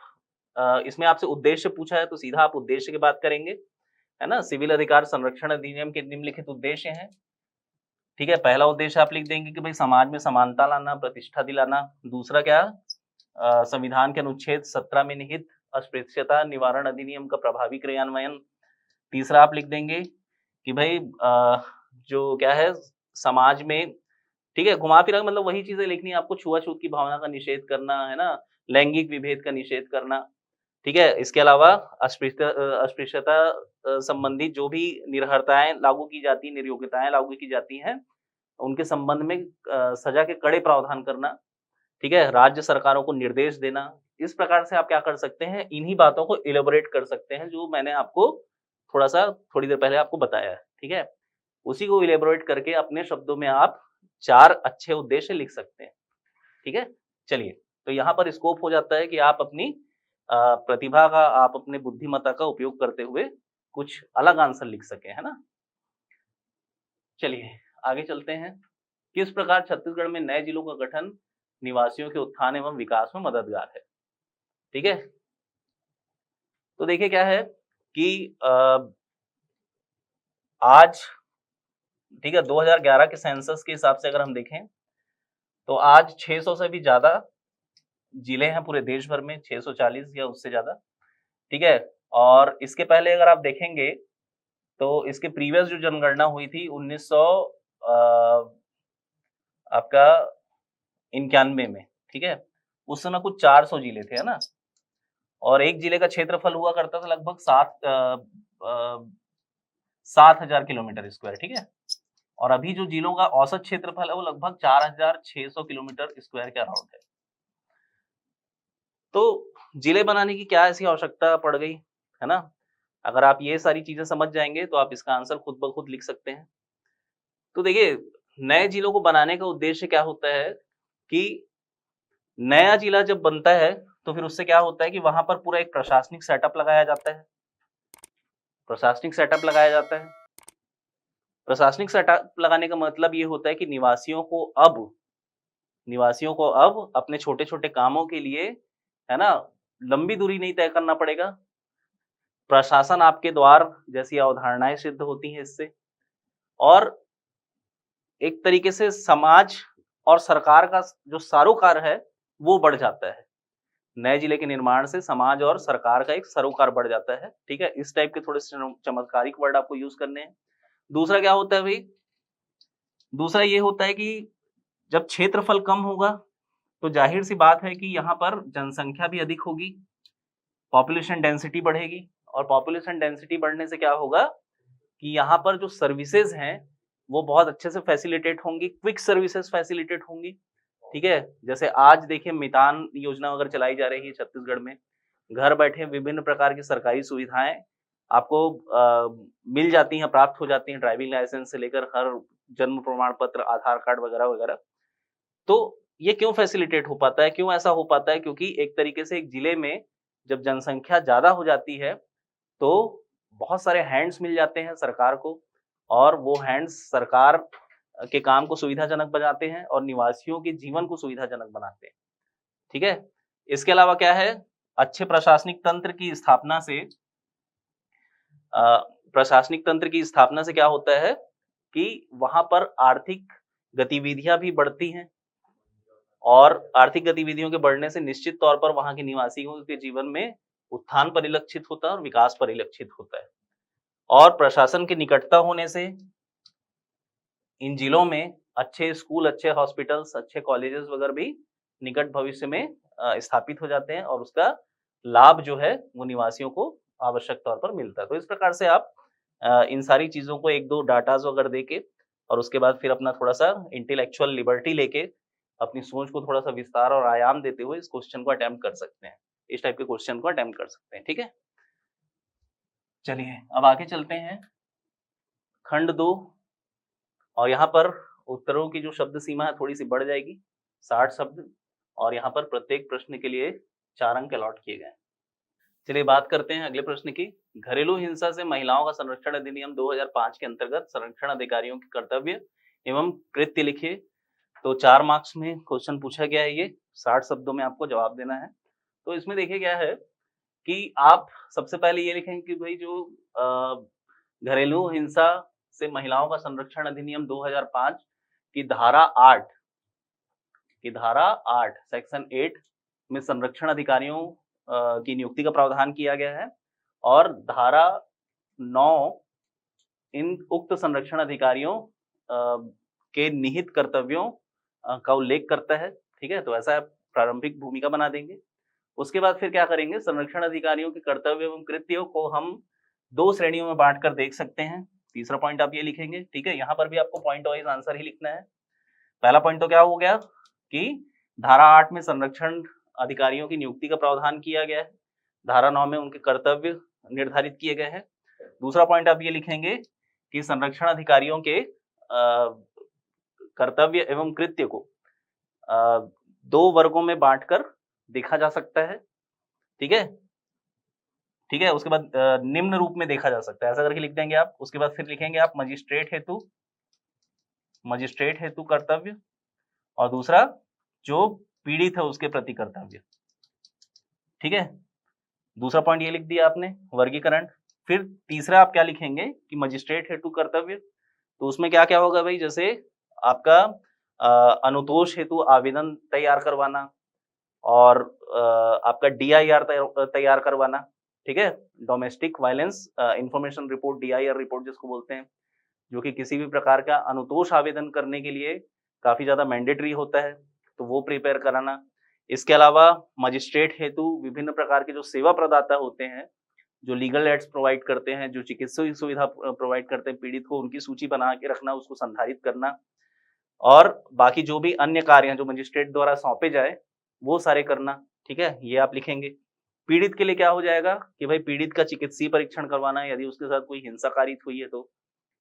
इसमें आपसे उद्देश्य पूछा है तो सीधा आप उद्देश्य की बात करेंगे, है ना? सिविल अधिकार संरक्षण अधिनियम के निम्नलिखित उद्देश्य हैं, ठीक है? पहला उद्देश्य आप लिख देंगे कि भाई समाज में समानता लाना, प्रतिष्ठा दिलाना। दूसरा क्या? संविधान के अनुच्छेद 17 में निहित अस्पृश्यता निवारण अधिनियम का प्रभावी क्रियान्वयन। तीसरा आप लिख देंगे कि भाई जो क्या है समाज में, ठीक है, घुमा फिरा मतलब वही चीजें लिखनी है आपको, छुआछूत की भावना का निषेध करना, है ना, लैंगिक विभेद का निषेध करना, ठीक है। इसके अलावा अस्पृश्यता संबंधी जो भी निर्हरताएं लागू की जाती, निर्योग्यताएं लागू की जाती हैं, उनके संबंध में सजा के कड़े प्रावधान करना, ठीक है, राज्य सरकारों को निर्देश देना। इस प्रकार से आप क्या कर सकते हैं, इन्हीं बातों को इलेबोरेट कर सकते हैं जो मैंने आपको थोड़ी देर पहले आपको बताया है, ठीक है। उसी को इलेबोरेट करके अपने शब्दों में आप 4 अच्छे उद्देश्य लिख सकते हैं, ठीक है। चलिए, तो यहाँ पर स्कोप हो जाता है कि आप अपनी प्रतिभा का, आप अपने बुद्धिमत्ता का उपयोग करते हुए कुछ अलग आंसर लिख सकें, है ना। चलिए आगे चलते हैं। किस प्रकार छत्तीसगढ़ में नए जिलों का गठन निवासियों के उत्थान एवं विकास में मददगार है, ठीक है। तो देखिए क्या है कि आज, ठीक है, 2011 के सेंसस के हिसाब से अगर हम देखें तो आज 600 से भी ज्यादा जिले हैं पूरे देश भर में, 640 या उससे ज्यादा, ठीक है। और इसके पहले अगर आप देखेंगे तो इसके प्रीवियस जो जनगणना हुई थी 1900 आपका 91 में, ठीक है, उस समय कुछ 400 जिले थे, है ना। और एक जिले का क्षेत्रफल हुआ करता था लगभग 7,000 किलोमीटर स्क्वायर, ठीक है। और अभी जो जिलों का औसत क्षेत्रफल है वो लगभग 4,600 किलोमीटर स्क्वायर के अराउंड है। तो जिले बनाने की क्या ऐसी आवश्यकता पड़ गई, है ना। अगर आप ये सारी चीजें समझ जाएंगे तो आप इसका आंसर खुद ब खुद लिख सकते हैं। तो देखिए, नए जिलों को बनाने का उद्देश्य क्या होता है कि नया जिला जब बनता है तो फिर उससे क्या होता है कि वहां पर पूरा एक प्रशासनिक सेटअप लगाया जाता है। प्रशासनिक सेटअप लगाया जाता है। प्रशासनिक सेटअप लगाने का मतलब ये होता है कि निवासियों को अब अपने छोटे छोटे कामों के लिए, है ना, लंबी दूरी नहीं तय करना पड़ेगा। प्रशासन आपके द्वार जैसी अवधारणाएं सिद्ध होती हैं इससे। और एक तरीके से समाज और सरकार का जो सरोकार है वो बढ़ जाता है। नए जिले के निर्माण से समाज और सरकार का एक सरोकार बढ़ जाता है, ठीक है। इस टाइप के थोड़े से चमत्कारिक वर्ड आपको यूज करने हैं। दूसरा क्या होता है भाई, दूसरा ये होता है कि जब क्षेत्रफल कम होगा तो जाहिर सी बात है कि यहाँ पर जनसंख्या भी अधिक होगी, पॉपुलेशन डेंसिटी बढ़ेगी। और पॉपुलेशन डेंसिटी बढ़ने से क्या होगा कि यहाँ पर जो सर्विसेज हैं वो बहुत अच्छे से फैसिलिटेट होंगी, क्विक सर्विसेज फैसिलिटेट होंगी, ठीक है। जैसे आज देखिए मितान योजना अगर चलाई जा रही है छत्तीसगढ़ में, घर बैठे विभिन्न प्रकार की सरकारी सुविधाएं आपको मिल जाती हैं, प्राप्त हो जाती हैं, ड्राइविंग लाइसेंस से लेकर हर जन्म प्रमाण पत्र, आधार कार्ड वगैरह वगैरह। तो ये क्यों फैसिलिटेट हो पाता है, क्यों ऐसा हो पाता है, क्योंकि एक तरीके से एक जिले में जब जनसंख्या ज्यादा हो जाती है तो बहुत सारे हैंड्स मिल जाते हैं सरकार को, और वो हैंड्स सरकार के काम को सुविधाजनक बनाते हैं और निवासियों के जीवन को सुविधाजनक बनाते हैं, ठीक है। इसके अलावा क्या है, अच्छे प्रशासनिक तंत्र की स्थापना से क्या होता है कि वहां पर आर्थिक गतिविधियां भी बढ़ती हैं, और आर्थिक गतिविधियों के बढ़ने से निश्चित तौर पर वहां के निवासियों के जीवन में उत्थान परिलक्षित होता है और विकास परिलक्षित होता है। और प्रशासन के निकटता होने से इन जिलों में अच्छे स्कूल, अच्छे हॉस्पिटल्स, अच्छे कॉलेजेस वगैरह भी निकट भविष्य में स्थापित हो जाते हैं, और उसका लाभ जो है वो निवासियों को आवश्यक तौर पर मिलता है। तो इस प्रकार से आप इन सारी चीजों को एक दो डाटाज वगैरह देके और उसके बाद फिर अपना थोड़ा सा इंटेलेक्चुअल लिबर्टी लेके अपनी सोच को थोड़ा सा विस्तार और आयाम देते हुए इस क्वेश्चन को अटेम्प्ट कर सकते हैं, इस टाइप के क्वेश्चन को अटेम्प्ट कर सकते हैं, ठीक है। चलिए अब आगे चलते हैं खंड 2। और यहाँ पर उत्तरों की जो शब्द सीमा है थोड़ी सी बढ़ जाएगी, 60 शब्द, और यहाँ पर प्रत्येक प्रश्न के लिए 4 अंक अलॉट किए गए। चलिए बात करते हैं अगले प्रश्न की। घरेलू हिंसा से महिलाओं का संरक्षण अधिनियम 2005 के अंतर्गत संरक्षण अधिकारियों के कर्तव्य एवं कृत्य लिखिए। तो 4 मार्क्स में क्वेश्चन पूछा गया है, ये 60 शब्दों में आपको जवाब देना है। तो इसमें देखिए क्या है कि आप सबसे पहले ये लिखेंगे कि भाई जो घरेलू हिंसा से महिलाओं का संरक्षण अधिनियम 2005 की धारा 8 सेक्शन 8 में संरक्षण अधिकारियों की नियुक्ति का प्रावधान किया गया है। और धारा 9 इन उक्त संरक्षण अधिकारियों के निहित कर्तव्यों का उल्लेख करता है। ठीक है, तो ऐसा प्रारंभिक भूमिका बना देंगे। उसके बाद फिर क्या करेंगे, संरक्षण अधिकारियों के कर्तव्य एवं कृत्यों को हम 2 श्रेणियों में बांटकर देख सकते हैं। तीसरा पॉइंट आप ये लिखेंगे। ठीक है, यहाँ पर भी आपको पॉइंट वाइज आंसर ही लिखना है। पहला पॉइंट तो क्या हो गया कि धारा 8 में संरक्षण अधिकारियों की नियुक्ति का प्रावधान किया गया है, धारा 9 में उनके कर्तव्य निर्धारित किए गए हैं। दूसरा पॉइंट आप ये लिखेंगे कि संरक्षण अधिकारियों के कर्तव्य एवं कृत्य को 2 वर्गों में बांटकर देखा जा सकता है। ठीक है, ठीक है, उसके बाद निम्न रूप में देखा जा सकता है, ऐसा करके लिख देंगे आप। उसके बाद फिर लिखेंगे आप मजिस्ट्रेट हेतु कर्तव्य, और दूसरा जो पीड़ित है उसके प्रति कर्तव्य। ठीक है, दूसरा पॉइंट ये लिख दिया आपने, वर्गीकरण। फिर तीसरा आप क्या लिखेंगे कि मजिस्ट्रेट हेतु कर्तव्य, तो उसमें क्या क्या होगा भाई, जैसे आपका अनुतोष हेतु आवेदन तैयार करवाना, और आपका DIR तैयार करवाना। ठीक है, domestic violence information report, DIR report जिसको बोलते हैं, जो कि किसी भी प्रकार का अनुतोष आवेदन करने के लिए काफी ज्यादा मैंडेटरी होता है, तो वो प्रिपेयर कराना। इसके अलावा मजिस्ट्रेट हेतु विभिन्न प्रकार के जो सेवा प्रदाता होते हैं, जो लीगल एड्स प्रोवाइड करते हैं, जो चिकित्सीय सुविधा प्रोवाइड करते हैं पीड़ित को, उनकी सूची बना के रखना, उसको संधारित करना, और बाकी जो भी अन्य कार्य हैं जो मजिस्ट्रेट द्वारा सौंपे जाए वो सारे करना। ठीक है, ये आप लिखेंगे। पीड़ित के लिए क्या हो जाएगा कि भाई पीड़ित का चिकित्सीय परीक्षण करवाना है, यदि उसके साथ कोई हिंसा कारित हुई है तो,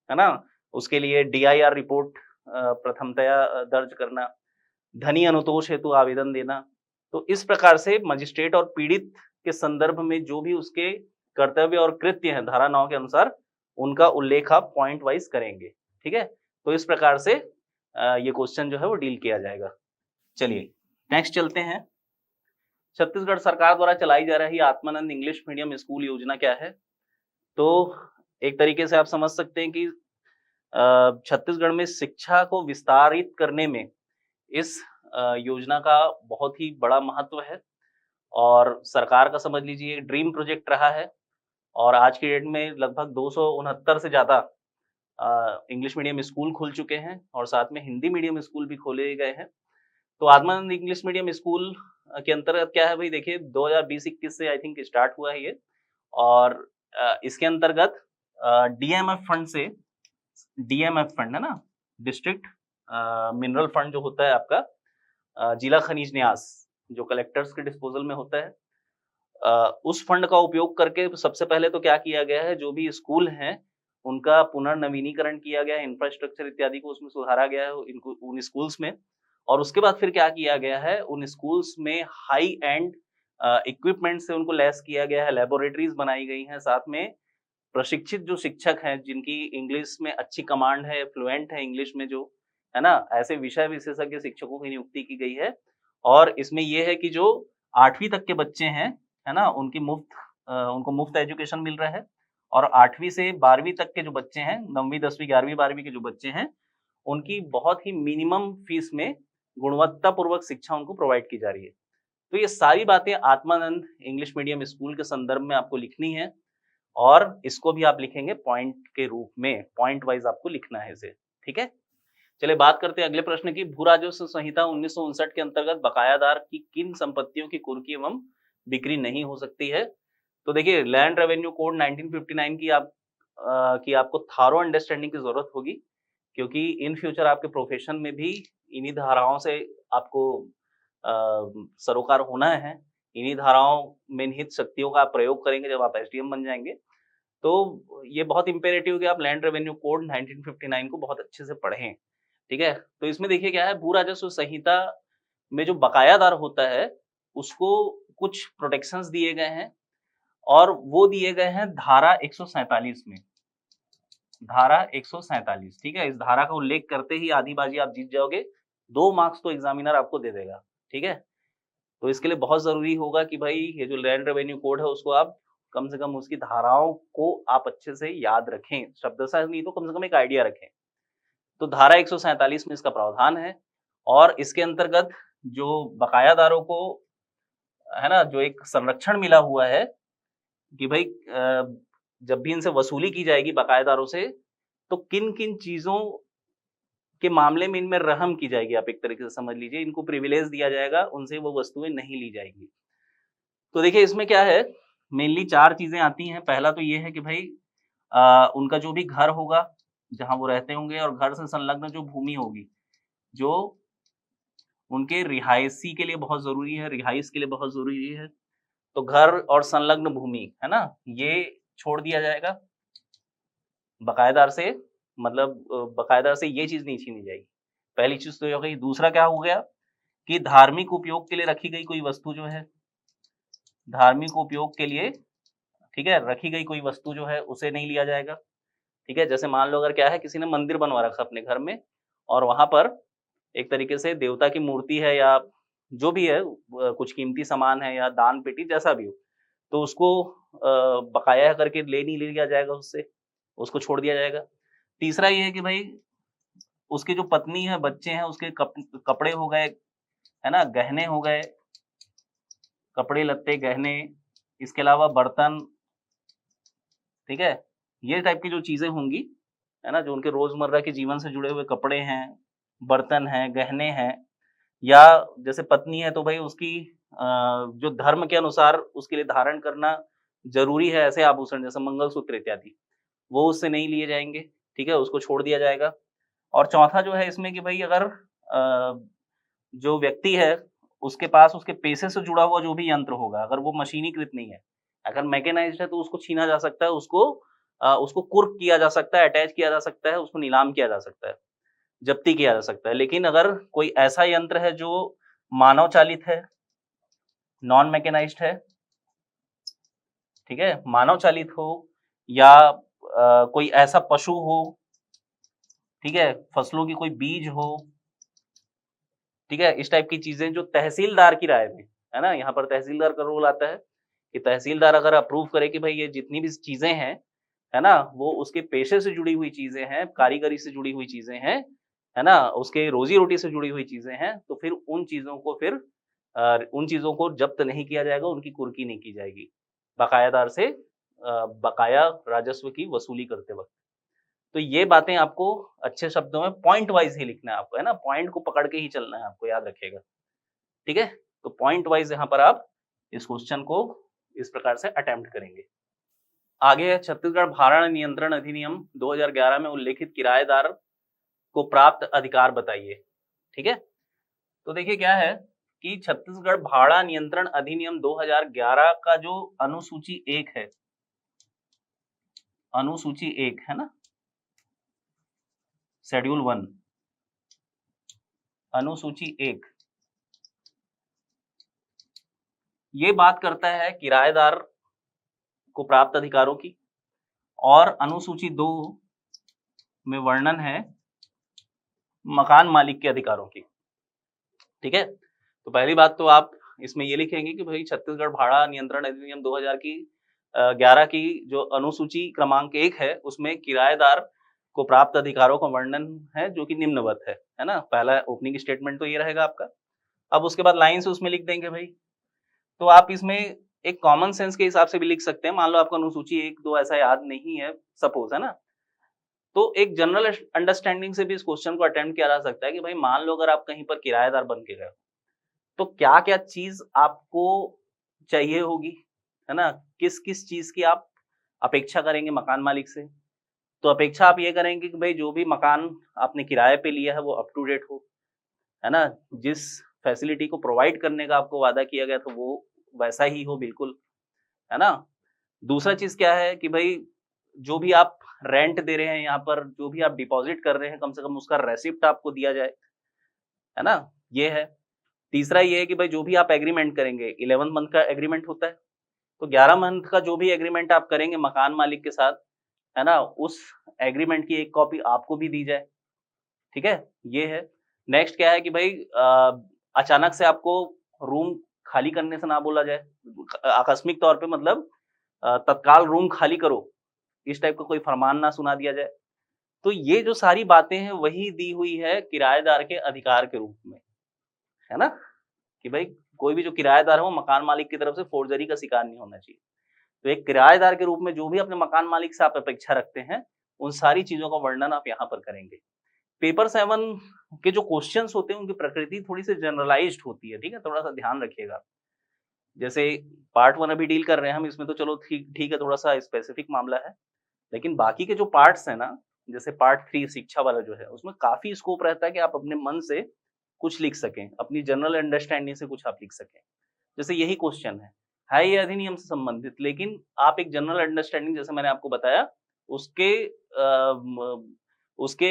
है ना, उसके लिए DIR रिपोर्ट प्रथमतया दर्ज करना, धनी अनुतोष हेतु आवेदन देना। तो इस प्रकार से मजिस्ट्रेट और पीड़ित के संदर्भ में जो भी उसके कर्तव्य और कृत्य हैं धारा 9 के अनुसार, उनका उल्लेख आप पॉइंट वाइज करेंगे। ठीक है, तो इस प्रकार से ये क्वेश्चन जो है वो डील किया जाएगा। चलिए नेक्स्ट चलते हैं। छत्तीसगढ़ सरकार द्वारा चलाई जा रही आत्मानंद इंग्लिश मीडियम स्कूल योजना क्या है? तो एक तरीके से आप समझ सकते हैं कि छत्तीसगढ़ में शिक्षा को विस्तारित करने में इस योजना का बहुत ही बड़ा महत्व है, और सरकार का समझ लीजिए ड्रीम प्रोजेक्ट रहा है। और आज की डेट में लगभग 269 से ज्यादा इंग्लिश मीडियम स्कूल खुल चुके हैं, और साथ में हिंदी मीडियम स्कूल भी खोले गए हैं। तो आत्मानंद इंग्लिश मीडियम स्कूल के अंतर्गत क्या है भाई, देखिए 2020-21 से आई थिंक स्टार्ट हुआ है ये, और इसके अंतर्गत DMF फंड से, DMF फंड है ना, डिस्ट्रिक्ट मिनरल फंड जो होता है आपका, जिला खनिज न्यास जो कलेक्टर्स के डिस्पोजल में होता है, उस फंड का उपयोग करके सबसे पहले तो क्या किया गया है, जो भी स्कूल हैं उनका पुनर्नवीनीकरण किया गया है, इंफ्रास्ट्रक्चर इत्यादि को उसमें सुधारा गया है इनको उन स्कूल्स में। और उसके बाद फिर क्या किया गया है, उन स्कूल्स में हाई एंड इक्विपमेंट से उनको लैस किया गया है, लेबोरेटरीज बनाई गई हैं, साथ में प्रशिक्षित जो शिक्षक हैं जिनकी इंग्लिश में अच्छी कमांड है, फ्लुएंट है इंग्लिश में जो, है ना, ऐसे विषय विशेषज्ञ शिक्षकों की नियुक्ति की गई है। और इसमें यह है कि जो 8वीं तक के बच्चे हैं, है ना, उनको मुफ्त एजुकेशन मिल रहा है, और 8वीं से 12वीं तक के जो बच्चे हैं, 9वीं 10वीं 11वीं 12वीं के जो बच्चे हैं, उनकी बहुत ही मिनिमम फीस में गुणवत्तापूर्वक शिक्षा उनको प्रोवाइड की जा रही है। तो ये सारी बातें आत्मानंद इंग्लिश मीडियम स्कूल के संदर्भ में आपको लिखनी है, और इसको भी आप लिखेंगे पॉइंट के रूप में, पॉइंट वाइज आपको लिखना है इसे। ठीक है, चलिए बात करते हैं अगले प्रश्न की। भू राजस्व संहिता 1959 के अंतर्गत बकायादार की किन संपत्तियों की कुर्की एवं बिक्री नहीं हो सकती है? तो देखिए लैंड रेवेन्यू कोड 1959 की आपको थारो अंडरस्टैंडिंग की जरूरत होगी, क्योंकि इन फ्यूचर आपके प्रोफेशन में भी इन्हीं धाराओं से आपको सरोकार होना है, इन्हीं धाराओं में निहित शक्तियों का आप प्रयोग करेंगे जब आप SDM बन जाएंगे। तो ये बहुत इंपेरेटिव कि आप लैंड रेवेन्यू कोड 1959 को बहुत अच्छे से पढ़ें। ठीक है, तो इसमें देखिए क्या है, भू राजस्व संहिता में जो बकायादार होता है उसको कुछ प्रोटेक्शंस दिए गए हैं, और वो दिए गए हैं धारा 147 में, धारा 147। ठीक है, इस धारा का उल्लेख करते ही आधी बाजी आप जीत जाओगे, 2 मार्क्स तो एग्जामिनर आपको दे देगा। ठीक है, तो इसके लिए बहुत जरूरी होगा कि भाई ये जो लैंड रेवेन्यू कोड है उसको आप कम से कम उसकी धाराओं को आप अच्छे से याद रखें, शब्दशः नहीं तो कम से कम एक आइडिया रखें। तो धारा 147 में इसका प्रावधान है, और इसके अंतर्गत जो बकायादारों को, है ना, जो एक संरक्षण मिला हुआ है कि भाई जब भी इनसे वसूली की जाएगी बकायेदारों से, तो किन किन चीजों के मामले में इनमें रहम की जाएगी, आप एक तरीके से समझ लीजिए, इनको प्रिविलेज दिया जाएगा, उनसे वो वस्तुएं नहीं ली जाएंगी। तो देखिए इसमें क्या है, मेनली 4 चीजें आती हैं। पहला तो ये है कि भाई उनका जो भी घर होगा, जहाँ वो रहते होंगे, और घर से संलग्न जो भूमि होगी, जो उनके रिहायशी के लिए बहुत ज़रूरी है, रिहाइश के लिए बहुत ज़रूरी है, तो घर और संलग्न भूमि, है ना? ये छोड़ दिया जाएगा बकायेदार से, मतलब बकायेदार से ये चीज़ नहीं छीनी जाएगी। पहली चीज़ तो ये हो गई। दूसरा क्या हो गया कि धार्मिक उपयोग के लिए रखी गई कोई वस्तु जो है, धार्मिक उपयोग के लिए, ठीक है, रखी गई कोई वस्तु जो है, उसे नहीं लिया जाएगा, ठीक है? जैसे मान लो अगर क्या है, किसी ने मंदिर बनवा रखा अपने घर में और वहाँ पर एक तरीके से देवता की मूर्ति है या जो भी है, कुछ कीमती सामान है या दान पेटी जैसा भी हो, तो उसको बकाया करके ले नहीं लिया जाएगा उससे, उसको छोड़ दिया जाएगा। तीसरा ये है कि भाई उसकी जो पत्नी है, बच्चे हैं, उसके कपड़े हो गए, है ना? गहने हो गए, कपड़े लत्ते, गहने, इसके अलावा बर्तन, ठीक है? ये टाइप की जो चीज़ें होंगी, है ना? जो उनके रोज़मर्रा के जीवन से जुड़े हुए कपड़े हैं, बर्तन हैं, गहने हैं, या जैसे पत्नी है तो भाई उसकी जो धर्म के अनुसार उसके लिए धारण करना ज़रूरी है, ऐसे आभूषण जैसे मंगलसूत्र इत्यादि, वो उससे नहीं लिए जाएँगे, ठीक है? उसको छोड़ दिया जाएगा। और चौथा जो है इसमें कि भई अगर जो व्यक्ति है, उसके पास उसके पेशे से जुड़ा हुआ जो भी यंत्र होगा, अगर वो मशीनीकृत नहीं है, अगर मैकेनाइज़्ड है तो उसको छीना जा सकता है, उसको कुर्क किया जा सकता है, अटैच किया जा सकता है, उसको नीलाम किया जा सकता है, जब्ती किया जा सकता है। लेकिन अगर कोई ऐसा यंत्र है जो मानव चालित है, नॉन मैकेनाइज़्ड है, ठीक है? मानव चालित हो या कोई ऐसा पशु हो, ठीक है? फसलों की कोई बीज हो, ठीक है? इस टाइप की चीज़ें जो तहसीलदार की राय में, है ना? यहाँ पर तहसीलदार का रोल आता है कि तहसीलदार अगर अप्रूव करे कि भाई ये जितनी भी चीज़ें हैं, है ना? वो उसके पेशे से जुड़ी हुई चीज़ें हैं, कारीगरी से जुड़ी हुई चीज़ें हैं, है ना? उसके रोज़ी-रोटी से जुड़ी हुई चीज़ें हैं, तो फिर उन चीज़ों को जब्त नहीं किया जाएगा, उनकी कुर्की नहीं की जाएगी, बकायादार से बकाया राजस्व की वसूली करते वक़्त। तो ये बातें आपको अच्छे शब्दों में पॉइंट वाइज़ ही लिखना है आपको, है ना? पॉइंट को पकड़ के ही चलना है आपको, याद रखिएगा, ठीक है? तो पॉइंट वाइज़ यहाँ पर आप इस क्वेश्चन को इस प्रकार से अटेम्प्ट करेंगे। आगे है छत्तीसगढ़ भाड़ा नियंत्रण अधिनियम 2011 में उल्लेखित किराएदार को प्राप्त अधिकार बताइए, ठीक है? तो देखिए क्या है कि छत्तीसगढ़ भाड़ा नियंत्रण अधिनियम 2011 का जो अनुसूची 1 है, अनुसूची 1 है ना? शेड्यूल 1, अनुसूची 1, ये बात करता है किराएदार को प्राप्त अधिकारों की, और अनुसूची 2 में वर्णन है मकान मालिक के अधिकारों की, ठीक है? तो पहली बात तो आप इसमें ये लिखेंगे कि भाई छत्तीसगढ़ भाड़ा नियंत्रण अधिनियम 2000 की 11 की जो अनुसूची क्रमांक 1 है, उसमें किराएदार को प्राप्त अधिकारों का वर्णन है जो कि निम्नवत है ना? पहला ओपनिंग स्टेटमेंट तो ये रहेगा आपका। अब उसके बाद लाइन्स उसमें लिख देंगे भाई। तो आप इसमें एक कॉमन सेंस के हिसाब से भी लिख सकते हैं। मान लो आपको अनुसूची 1-2 ऐसा याद नहीं है, सपोज़, है ना? तो एक जनरल अंडरस्टैंडिंग से भी इस क्वेश्चन को अटेम्प्ट किया जा सकता है कि भाई मान लो अगर आप कहीं पर किराएदार बन के गए हो, तो क्या-क्या चीज़ आपको चाहिए होगी, है ना? किस-किस चीज़ की आप अपेक्षा करेंगे मकान मालिक से? तो अपेक्षा आप ये करेंगे कि भाई जो भी मकान आपने किराए पे लिया है वो अप टू डेट हो, है ना? जिस फैसिलिटी को प्रोवाइड करने का आपको वादा किया गया था वो वैसा ही हो बिल्कुल, है ना? दूसरा चीज़ क्या है कि भाई जो भी आप रेंट दे रहे हैं यहाँ पर, जो भी आप डिपॉज़िट कर रहे हैं, कम से कम उसका रेसिप्ट आपको दिया जाए, है ना? ये है। तीसरा ये है कि भाई जो भी आप एग्रीमेंट करेंगे, 11 मंथ का एग्रीमेंट होता है, तो 11 मंथ का जो भी एग्रीमेंट आप करेंगे मकान मालिक के साथ, है ना? उस एग्रीमेंट की एक कॉपी आपको भी दी जाए, ठीक है? ये है। नेक्स्ट क्या है कि भाई अचानक से आपको रूम खाली करने से ना बोला जाए, आकस्मिक तौर पे, मतलब तत्काल रूम खाली करो, इस टाइप का कोई फरमान ना सुना दिया जाए। तो ये जो सारी बातें हैं वही दी हुई है किराएदार के अधिकार के रूप में, है ना? कि भाई कोई भी जो किराएदार है वो मकान मालिक की तरफ से फ़ोर्जरी का शिकार नहीं होना चाहिए। तो एक किराएदार के रूप में जो भी अपने मकान मालिक से आप अपेक्षा रखते हैं, उन सारी चीज़ों का वर्णन आप यहाँ पर करेंगे। पेपर 7 के जो क्वेश्चन्स होते हैं, उनकी प्रकृति थोड़ी-सी जनरलाइज़्ड होती है, ठीक है? थोड़ा-सा ध्यान रखिएगा। जैसे पार्ट 1 अभी डील कर रहे हैं हम, इसमें तो चलो ठीक ठीक है, थोड़ा-सा स्पेसिफिक मामला है। लेकिन बाकी के जो पार्ट्स हैं ना, जैसे पार्ट 3 शिक्षा वाला जो है, उसमें काफ़ी स्कोप रहता है कि आप अपने मन से कुछ लिख सकें, अपनी जनरल अंडरस्टैंडिंग से कुछ आप लिख सकें। जैसे यही क्वेश्चन है ये अधिनियम से संबंधित, लेकिन आप एक जनरल अंडरस्टैंडिंग जैसे मैंने आपको बताया, उसके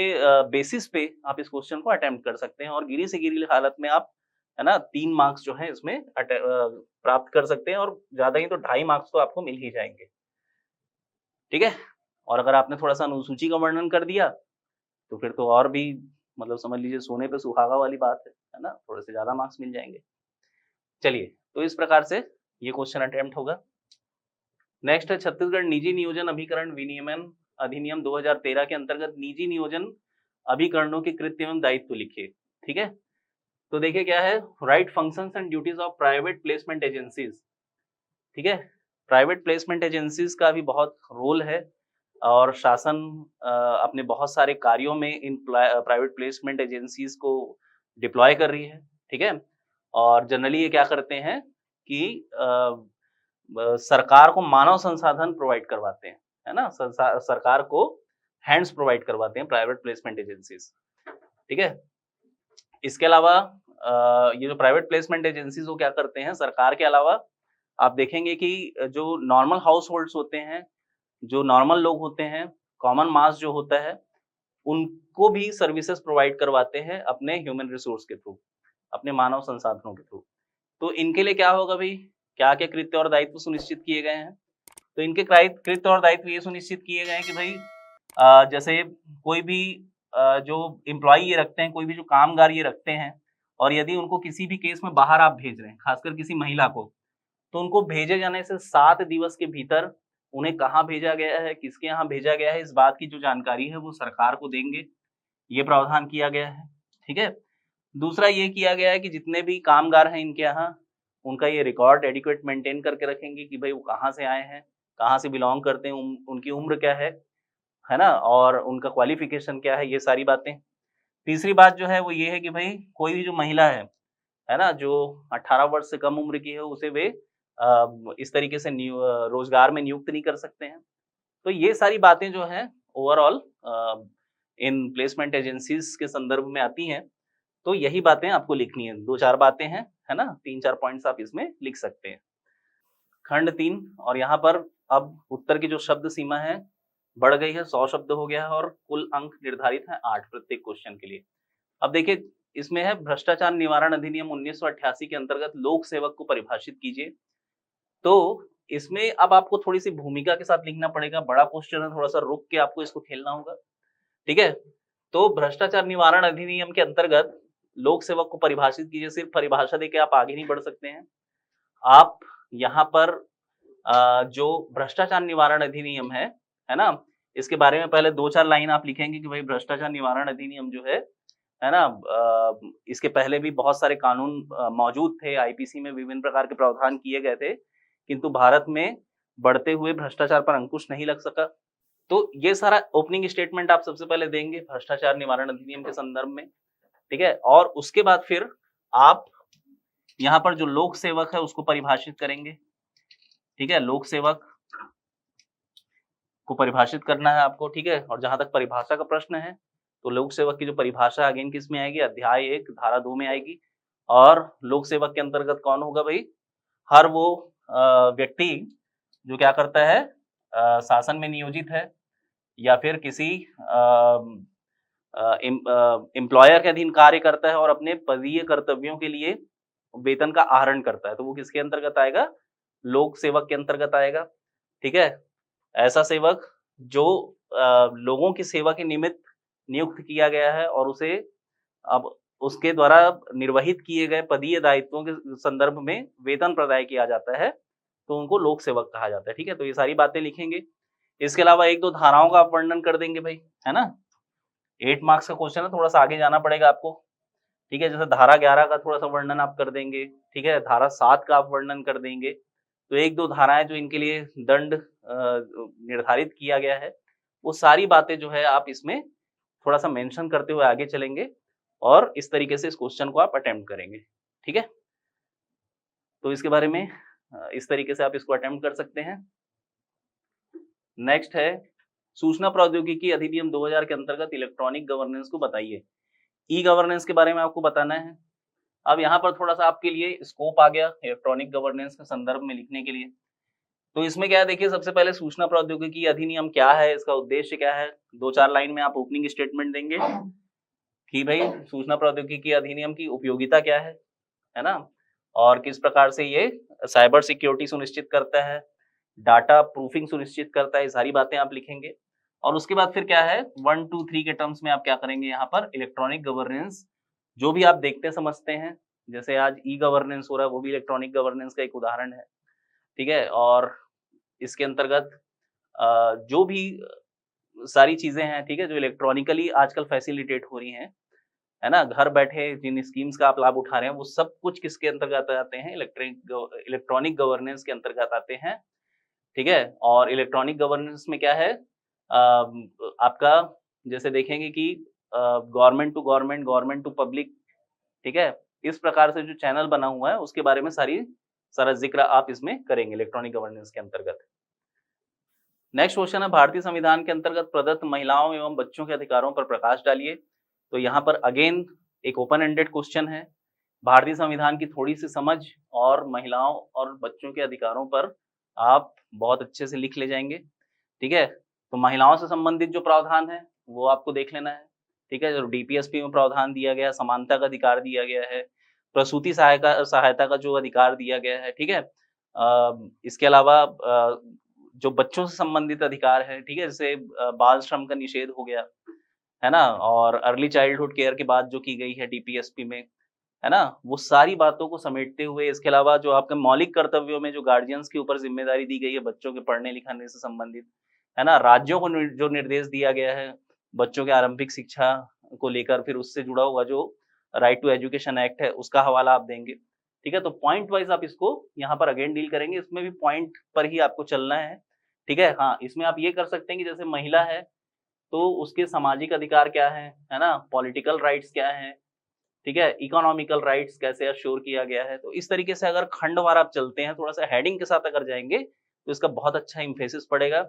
बेसिस पे आप इस क्वेश्चन को अटेम्प्ट कर सकते हैं और गिरी से गिरी हालत में आप, है ना, 3 मार्क्स जो है इसमें प्राप्त कर सकते हैं और ज़्यादा ही तो 2.5 मार्क्स तो आपको मिल ही जाएँगे। ठीक है? और अगर आपने थोड़ा-सा अनुसूची का वर्णन कर दिया, तो फिर तो और भी मतलब समझ लीजिए सोने पे सुहागा वाली बात है ना? थोड़े से ज़्यादा मार्क्स मिल जाएँगे। चलिए, तो इस प्रकार से ये क्वेश्चन अटेम्प्ट होगा। नेक्स्ट है छत्तीसगढ़ निजी नियोजन अभिकरण विनियमन अधिनियम 2013 के अंतर्गत निजी नियोजन अभिकरणों के कृत्य एवं दायित्व लिखिए। ठीक है? तो देखिए क्या है, right functions and duties of private placement agencies. ठीक है? प्राइवेट प्लेसमेंट एजेंसीज का भी बहुत रोल है और शासन अपने बहुत सारे कार्यों में इन प्राइवेट प्लेसमेंट एजेंसीज को डिप्लॉय कर रही है। ठीक है? और जनरली ये क्या करते हैं कि सरकार को मानव संसाधन प्रोवाइड करवाते हैं, है ना? सरकार को हैंड्स प्रोवाइड करवाते हैं प्राइवेट प्लेसमेंट एजेंसीज। ठीक है? इसके अलावा ये जो प्राइवेट प्लेसमेंट एजेंसीज वो क्या करते हैं, सरकार के अलावा आप देखेंगे कि जो नॉर्मल हाउस होल्ड्स होते हैं, जो नॉर्मल लोग होते हैं, कॉमन मास जो होता है, उनको भी सर्विसेज प्रोवाइड करवाते हैं अपने ह्यूमन रिसोर्स के थ्रू, अपने मानव संसाधनों के थ्रू। तो इनके लिए क्या होगा भई, क्या-क्या कृत्य और दायित्व सुनिश्चित किए गए हैं? तो इनके कृत्य और दायित्व ये सुनिश्चित किए गए हैं कि भई जैसे कोई भी जो एम्प्लॉयी ये रखते हैं, कोई भी जो कामगार ये रखते हैं और यदि उनको किसी भी केस में बाहर आप भेज रहे हैं, खासकर किसी महिला को, तो उनको भेजे जाने से 7 दिवस के भीतर उन्हें कहाँ भेजा गया है, किसके यहाँ भेजा गया है, इस बात की जो जानकारी है वो सरकार को देंगे। ये प्रावधान किया गया है। ठीक है? दूसरा ये किया गया है कि जितने भी कामगार हैं इनके यहाँ, उनका ये रिकॉर्ड एडिक्वेट मेंटेन करके रखेंगे कि भई वो कहाँ से आए हैं, कहाँ से बिलॉन्ग करते हैं, उनकी उम्र क्या है ना? और उनका क्वालिफ़िकेशन क्या है, ये सारी बातें। तीसरी बात जो है वो ये है कि भई कोई भी जो महिला है ना? जो 18 वर्ष से कम उम्र की है, उसे वे इस तरीके से रोज़गार में नियुक्त नहीं कर सकते हैं। तो ये सारी बातें जो हैं ओवरऑल इन प्लेसमेंट एजेंसीज़ के संदर्भ में आती हैं। तो यही बातें आपको लिखनी है, 2-4 बातें हैं, है ना? 3-4 पॉइंट्स आप इसमें लिख सकते हैं। खंड 3 और यहाँ पर अब उत्तर की जो शब्द सीमा है, बढ़ गई है, 100 शब्द हो गया है और कुल अंक निर्धारित हैं 8 प्रत्येक क्वेश्चन के लिए। अब देखिए, इसमें है भ्रष्टाचार निवारण अधिनियम 1988 के अंतर्गत लोक सेवक को परिभाषित कीजिए। तो इसमें अब आपको थोड़ी-सी भूमिका के साथ लिखना पड़ेगा, बड़ा क्वेश्चन है, थोड़ा-सा रुक के आपको इसको खेलना होगा। ठीक है? तो भ्रष्टाचार निवारण अधिनियम के अंतर्गत लोक सेवक को परिभाषित कीजिए, सिर्फ परिभाषा देके आप आगे नहीं बढ़ सकते हैं। आप यहाँ पर जो भ्रष्टाचार निवारण अधिनियम है ना? इसके बारे में पहले 2-4 लाइन आप लिखेंगे कि भाई भ्रष्टाचार निवारण अधिनियम जो है ना? इसके पहले भी बहुत सारे कानून मौजूद थे, आईपीसी में विभिन्न प्रकार के प्रावधान किए गए थे, किंतु भारत में बढ़ते हुए भ्रष्टाचार पर अंकुश नहीं लग सका। तो ये सारा ओपनिंग स्टेटमेंट आप सबसे पहले देंगे भ्रष्टाचार निवारण अधिनियम के संदर्भ में, ठीक है? और उसके बाद फिर आप यहाँ पर जो लोक सेवक है उसको परिभाषित करेंगे, ठीक है? लोक सेवक को परिभाषित करना है आपको, ठीक है? और जहाँ तक परिभाषा का प्रश्न है, तो लोक सेवक की जो परिभाषा अगेन किसमें आएगी? अध्याय 1 धारा 2 में आएगी और लोक सेवक के अंतर्गत कौन होगा भई? हर वो व्यक्ति जो क्या करता है, शासन में नियोजित है या फिर किसी एम्प्लॉयर के अधीन कार्य करता है और अपने पदीय कर्तव्यों के लिए वेतन का आहरण करता है, तो वो किसके अंतर्गत आएगा? लोक सेवक के अंतर्गत आएगा, ठीक है? ऐसा सेवक जो लोगों की सेवा के निमित्त नियुक्त किया गया है और उसे अब उसके द्वारा निर्वहित किए गए पदीय दायित्वों के संदर्भ में वेतन प्रदाय किया जाता है, तो उनको लोक सेवक कहा जाता है, ठीक है? तो ये सारी बातें लिखेंगे। इसके अलावा 1-2 धाराओं का आप वर्णन कर देंगे भई, है ना? 8 मार्क्स का क्वेश्चन है, थोड़ा-सा आगे जाना पड़ेगा आपको, ठीक है? जैसे धारा 11 का थोड़ा-सा वर्णन आप कर देंगे, ठीक है? धारा 7 का आप वर्णन कर देंगे, तो एक दो धाराएं जो इनके लिए दंड निर्धारित किया गया है, वो सारी बातें जो है आप इसमें थोड़ा सा मेंशन करते हुए आगे चलेंगे और इस तरीके से इस क्वेश्चन को आप अटेम्प्ट करेंगे। ठीक है, तो इसके बारे में इस तरीके से आप इसको अटेम्प्ट कर सकते हैं। नेक्स्ट है सूचना प्रौद्योगिकी अधिनियम 2000 के अंतर्गत इलेक्ट्रॉनिक गवर्नेंस को बताइए। ई गवर्नेंस के बारे में आपको बताना है। अब यहाँ पर थोड़ा सा आपके लिए स्कोप आ गया इलेक्ट्रॉनिक गवर्नेंस के संदर्भ में लिखने के लिए। तो इसमें क्या है, देखिए सबसे पहले सूचना प्रौद्योगिकी अधिनियम क्या है, इसका उद्देश्य क्या है, 2-4 लाइन में आप ओपनिंग स्टेटमेंट देंगे कि भाई सूचना प्रौद्योगिकी अधिनियम की उपयोगिता क्या है ना, और किस प्रकार से ये साइबर सिक्योरिटी सुनिश्चित करता है, डाटा प्रूफिंग सुनिश्चित करता है, ये सारी बातें आप लिखेंगे। और उसके बाद फिर क्या है 1, 2, 3 के टर्म्स में आप क्या करेंगे, यहाँ पर इलेक्ट्रॉनिक गवर्नेंस जो भी आप देखते समझते हैं, जैसे आज ई गवर्नेंस हो रहा है वो भी इलेक्ट्रॉनिक गवर्नेंस का एक उदाहरण है। ठीक है, और इसके अंतर्गत जो भी सारी चीजें हैं, ठीक है, जो इलेक्ट्रॉनिकली आजकल फैसिलिटेट हो रही हैं, है ना, घर बैठे जिन स्कीम्स का आप लाभ उठा रहे हैं, वो सब कुछ किसके अंतर्गत आते हैं, इलेक्ट्रॉनिक गवर्नेंस के अंतर्गत आते हैं। ठीक है, और इलेक्ट्रॉनिक गवर्नेंस में क्या है, आपका जैसे देखेंगे कि government to government, government to public, ठीक है, इस प्रकार से जो चैनल बना हुआ है उसके बारे में सारा जिक्र आप इसमें करेंगे इलेक्ट्रॉनिक गवर्नेंस के अंतर्गत। नेक्स्ट क्वेश्चन है भारतीय संविधान के अंतर्गत प्रदत्त महिलाओं एवं बच्चों के अधिकारों पर प्रकाश डालिए। तो यहाँ पर अगेन एक ओपन एंडेड क्वेश्चन है, भारतीय संविधान की थोड़ी सी समझ और महिलाओं और बच्चों के अधिकारों पर आप बहुत अच्छे से लिख ले जाएंगे। ठीक है, तो महिलाओं से संबंधित जो प्रावधान है वो आपको देख लेना है। ठीक है, जो डीपीएसपी में प्रावधान दिया गया है, समानता का अधिकार दिया गया है, प्रसूति सहायता का जो अधिकार दिया गया है। ठीक है, इसके अलावा जो बच्चों से संबंधित अधिकार है, ठीक है, जैसे बाल श्रम का निषेध हो गया, है ना, और अर्ली चाइल्डहुड केयर की बात जो की गई है डीपीएसपी में, है ना, वो सारी बातों को समेटते हुए, इसके अलावा जो आपके मौलिक कर्तव्यों में जो गार्जियंस के ऊपर जिम्मेदारी दी गई है बच्चों के पढ़ने लिखाने से संबंधित, है ना, राज्यों को जो निर्देश दिया गया है बच्चों के आरंभिक शिक्षा को लेकर, फिर उससे जुड़ा हुआ जो राइट टू एजुकेशन एक्ट है उसका हवाला आप देंगे। ठीक है, तो पॉइंट वाइज आप इसको यहाँ पर अगेन डील करेंगे, इसमें भी पॉइंट पर ही आपको चलना है। ठीक है, हाँ, इसमें आप ये कर सकते हैं कि जैसे महिला है तो उसके सामाजिक अधिकार क्या है ना, पॉलिटिकल राइट्स क्या है, ठीक है, इकोनॉमिकल राइट्स कैसे अश्योर किया गया है। तो इस तरीके से अगर खंडवार आप चलते हैं, थोड़ा सा हेडिंग के साथ अगर जाएंगे तो इसका बहुत अच्छा इंफेसिस पड़ेगा।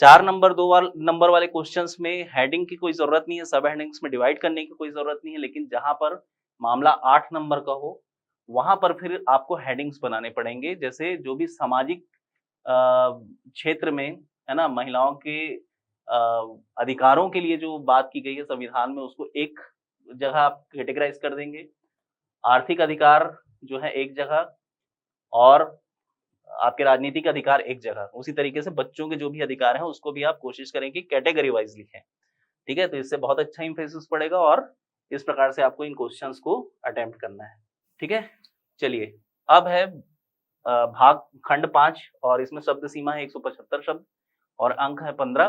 4 नंबर 2 नंबर वाले क्वेश्चंस में हेडिंग की कोई जरूरत नहीं है, सब हेडिंग्स में डिवाइड करने की कोई जरूरत नहीं है, लेकिन जहां पर मामला 8 नंबर का हो वहां पर फिर आपको हेडिंग्स बनाने पड़ेंगे, जैसे जो भी सामाजिक क्षेत्र में, है ना, महिलाओं के अधिकारों के लिए जो बात की गई है संविधान में, उसको एक जगह आप कैटेगराइज कर देंगे, आर्थिक अधिकार जो है एक जगह, और आपके राजनीतिक अधिकार एक जगह। उसी तरीके से बच्चों के जो भी अधिकार हैं उसको भी आप कोशिश करें कि कैटेगरी वाइज लिखें। ठीक है, तो इससे बहुत अच्छा इंफेसिस पड़ेगा और इस प्रकार से आपको इन क्वेश्चंस को अटेम्प्ट करना है। ठीक है, चलिए अब है भाग खंड 5 और इसमें शब्द सीमा है 175 शब्द और अंक है 15।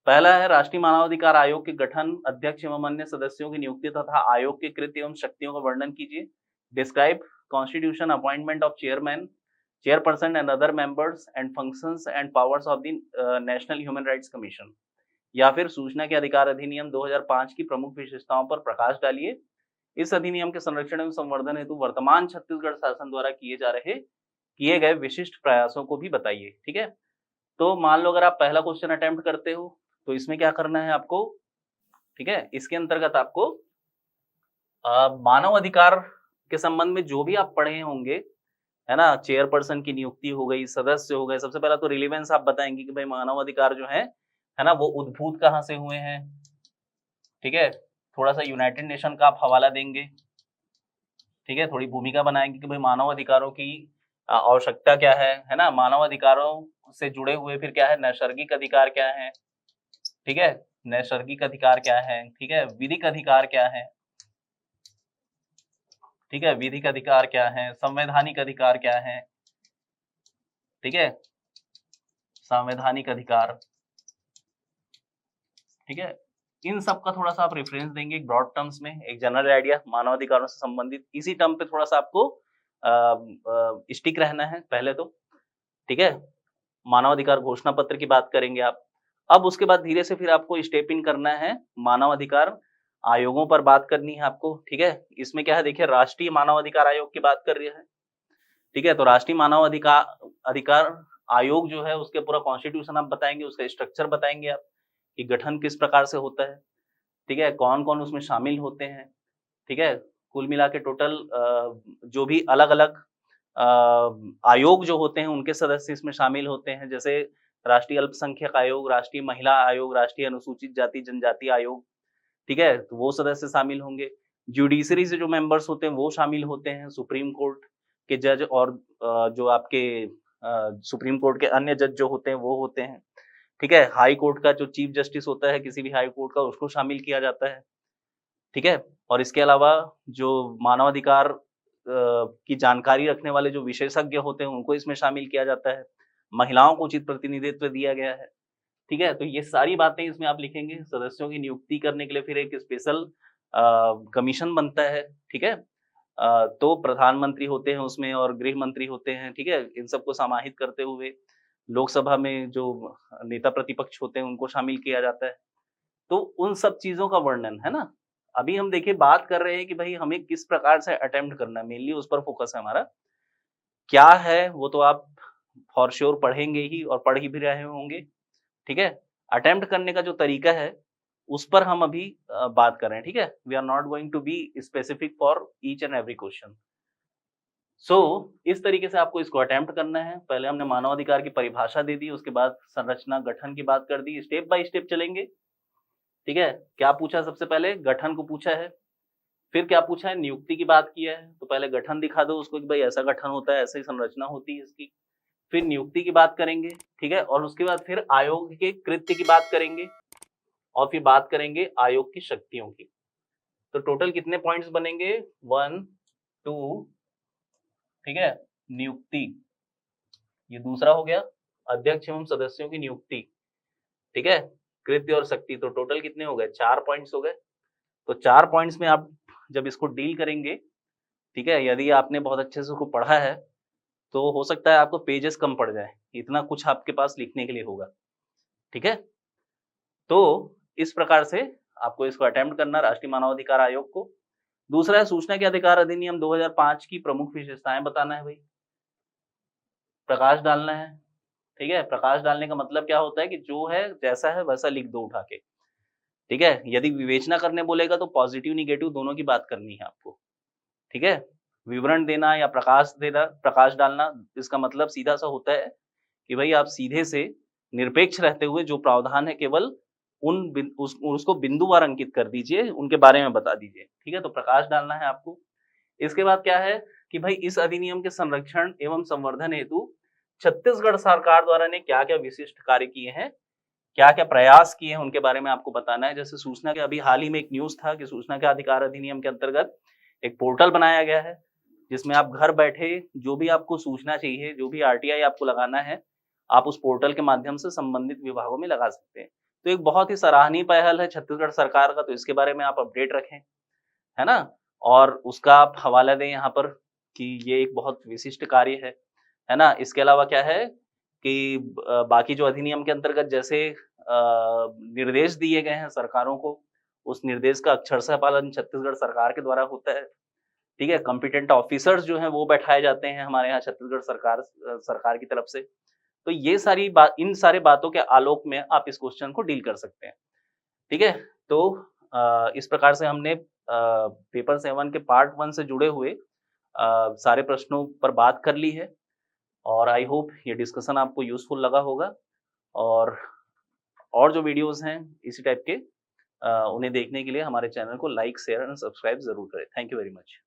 पहला है राष्ट्रीय मानवाधिकार आयोग के गठन, अध्यक्ष एवं अन्य सदस्यों की नियुक्ति तथा आयोग के कृत्य एवं शक्तियों का वर्णन कीजिए। Describe constitution, appointment of chairman, chairperson and other members and functions and powers of the national human rights commission. या फिर सूचना के अधिकार अधिनियम 2005 की प्रमुख विशेषताओं पर प्रकाश डालिए। इस अधिनियम के संरक्षण एवं संवर्धन हेतु वर्तमान छत्तीसगढ़ शासन द्वारा किए गए विशिष्ट प्रयासों को भी बताइए। ठीक है, तो मान लो अगर आप पहला क्वेश्चन अटेम्प्ट करते हो तो इसमें क्या करना है आपको, ठीक है, इसके अंतर्गत आपको मानव अधिकार के संबंध में जो भी आप पढ़े होंगे, है ना, चेयरपर्सन की नियुक्ति हो गई, सदस्य हो गए, सबसे पहला तो रिलेवेंस आप बताएंगे कि भाई मानव अधिकार जो है ना, वो उद्भूत कहाँ से हुए हैं। ठीक है, थोड़ा सा यूनाइटेड नेशन का आप हवाला देंगे। ठीक है, थोड़ी भूमिका बनाएंगे कि भाई मानव अधिकारों की आवश्यकता क्या है ना, मानव अधिकारों से जुड़े हुए फिर क्या है, नैसर्गिक अधिकार क्या है, ठीक है, नैसर्गिक अधिकार क्या है, ठीक है, विधिक अधिकार क्या है, ठीक है, विधिक अधिकार क्या है, संवैधानिक अधिकार क्या है, ठीक है, संवैधानिक अधिकार, ठीक है, इन सब का थोड़ा सा आप रेफरेंस देंगे एक ब्रॉड टर्म्स में, एक जनरल आइडिया मानव अधिकारों से संबंधित, इसी टर्म पे थोड़ा सा आपको स्टिक रहना है पहले तो। ठीक है। मानवाधिकार घोषणा पत्र की बात करेंगे आप। अब उसके बाद धीरे से फिर आपको स्टेप इन करना है, मानवाधिकार आयोगों पर बात करनी है आपको, ठीक है। इसमें क्या है देखिए, राष्ट्रीय मानवाधिकार आयोग की बात कर रही है, ठीक है। तो राष्ट्रीय अधिकार आयोग जो है उसके पूरा कॉन्स्टिट्यूशन आप बताएंगे, उसका स्ट्रक्चर बताएंगे आप कि गठन किस प्रकार से होता है, ठीक है, कौन कौन उसमें शामिल होते हैं, ठीक है। कुल मिला के टोटल जो भी अलग अलग आयोग जो होते हैं उनके सदस्य इसमें शामिल होते हैं, जैसे राष्ट्रीय अल्पसंख्यक आयोग, राष्ट्रीय महिला आयोग, राष्ट्रीय अनुसूचित जाति जनजाति आयोग, ठीक है, तो वो सदस्य शामिल होंगे। जुडिशरी से जो मेंबर्स होते हैं वो शामिल होते हैं, सुप्रीम कोर्ट के जज और जो आपके सुप्रीम कोर्ट के अन्य जज जो होते हैं वो होते हैं, ठीक है। हाई कोर्ट का जो चीफ जस्टिस होता है किसी भी हाई कोर्ट का, उसको शामिल किया जाता है, ठीक है। और इसके अलावा जो मानवाधिकार की जानकारी रखने वाले जो विशेषज्ञ होते हैं उनको इसमें शामिल किया जाता है। महिलाओं को उचित प्रतिनिधित्व दिया गया है, ठीक है। तो ये सारी बातें इसमें आप लिखेंगे। सदस्यों की नियुक्ति करने के लिए फिर एक स्पेशल कमीशन बनता है, ठीक है। तो प्रधानमंत्री होते हैं उसमें और गृह मंत्री होते हैं, ठीक है। इन सबको समाहित करते हुए लोकसभा में जो नेता प्रतिपक्ष होते हैं उनको शामिल किया जाता है। तो उन सब चीजों का वर्णन है ना। अभी हम देखिए बात कर रहे हैं कि भाई हमें किस प्रकार से अटेम्प्ट करना है, मेनली उस पर फोकस है हमारा। क्या है वो तो आप फॉर श्योर पढ़ेंगे ही और पढ़ ही भी रहे होंगे, ठीक है। अटेम्प्ट करने का जो तरीका है उस पर हम अभी बात कर रहे हैं, ठीक है। We are not going to be specific for each and every question. So इस तरीके से आपको इसको अटेम्प्ट करना है। पहले हमने मानवाधिकार की परिभाषा दे दी, उसके बाद संरचना गठन की बात कर दी, स्टेप बाय स्टेप चलेंगे, ठीक है। क्या पूछा, सबसे पहले गठन को पूछा है, फिर क्या पूछा है, नियुक्ति की बात की है। तो पहले गठन दिखा दो उसको कि भाई ऐसा गठन होता है, ऐसी संरचना होती है इसकी। फिर नियुक्ति की बात करेंगे, ठीक है। और उसके बाद फिर आयोग के कृत्य की बात करेंगे और फिर बात करेंगे आयोग की शक्तियों की। तो टोटल कितने पॉइंट्स बनेंगे, 1 2, ठीक है, नियुक्ति, ये दूसरा हो गया, अध्यक्ष एवं सदस्यों की नियुक्ति, ठीक है, कृत्य और शक्ति। तो टोटल कितने हो गए, 4 पॉइंट्स हो गए। तो 4 पॉइंट्स में आप जब इसको डील करेंगे, ठीक है, यदि आपने बहुत अच्छे से उसको पढ़ा है तो हो सकता है आपको पेजेस कम पड़ जाए, इतना कुछ आपके पास लिखने के लिए होगा, ठीक है। तो इस प्रकार से आपको इसको अटेम्प्ट करना, राष्ट्रीय मानवाधिकार आयोग को। दूसरा है सूचना के अधिकार अधिनियम 2005 की प्रमुख विशेषताएं बताना है भाई, प्रकाश डालना है, ठीक है। प्रकाश डालने का मतलब क्या होता है कि जो है जैसा है वैसा लिख दो उठा के, ठीक है। यदि विवेचना करने बोलेगा तो पॉजिटिव निगेटिव दोनों की बात करनी है आपको, ठीक है। विवरण देना या प्रकाश देना, प्रकाश डालना, इसका मतलब सीधा सा होता है कि भाई आप सीधे से निरपेक्ष रहते हुए जो प्रावधान है केवल उसको बिंदुवार अंकित कर दीजिए, उनके बारे में बता दीजिए, ठीक है। तो प्रकाश डालना है आपको। इसके बाद क्या है कि भाई इस अधिनियम के संरक्षण एवं संवर्धन हेतु छत्तीसगढ़ सरकार द्वारा ने क्या क्या विशिष्ट कार्य किए हैं, क्या क्या प्रयास किए हैं, उनके बारे में आपको बताना है। जैसे सूचना के, अभी हाल ही में एक न्यूज था कि सूचना के अधिकार अधिनियम के अंतर्गत एक पोर्टल बनाया गया है जिसमें आप घर बैठे जो भी आपको सूचना चाहिए, जो भी आरटीआई आपको लगाना है, आप उस पोर्टल के माध्यम से संबंधित विभागों में लगा सकते हैं। तो एक बहुत ही सराहनीय पहल है छत्तीसगढ़ सरकार का, तो इसके बारे में आप अपडेट रखें, है ना। और उसका आप हवाला दें यहाँ पर कि ये एक बहुत विशिष्ट कार्य है ना। इसके अलावा क्या है कि बाकी जो अधिनियम के अंतर्गत जैसे निर्देश दिए गए हैं सरकारों को, उस निर्देश का अक्षरशः पालन छत्तीसगढ़ सरकार के द्वारा होता है, ठीक है। कॉम्पिटेंट ऑफिसर्स जो हैं वो बैठाए जाते हैं हमारे यहाँ छत्तीसगढ़ सरकार की तरफ से। तो ये सारी बात, इन सारे बातों के आलोक में आप इस क्वेश्चन को डील कर सकते हैं, ठीक है। तो इस प्रकार से हमने पेपर 7 के पार्ट 1 से जुड़े हुए सारे प्रश्नों पर बात कर ली है और आई होप ये डिस्कशन आपको यूजफुल लगा होगा। और जो वीडियोस हैं इसी टाइप के उन्हें देखने के लिए हमारे चैनल को लाइक, शेयर एंड सब्सक्राइब जरूर करें। Thank you very much.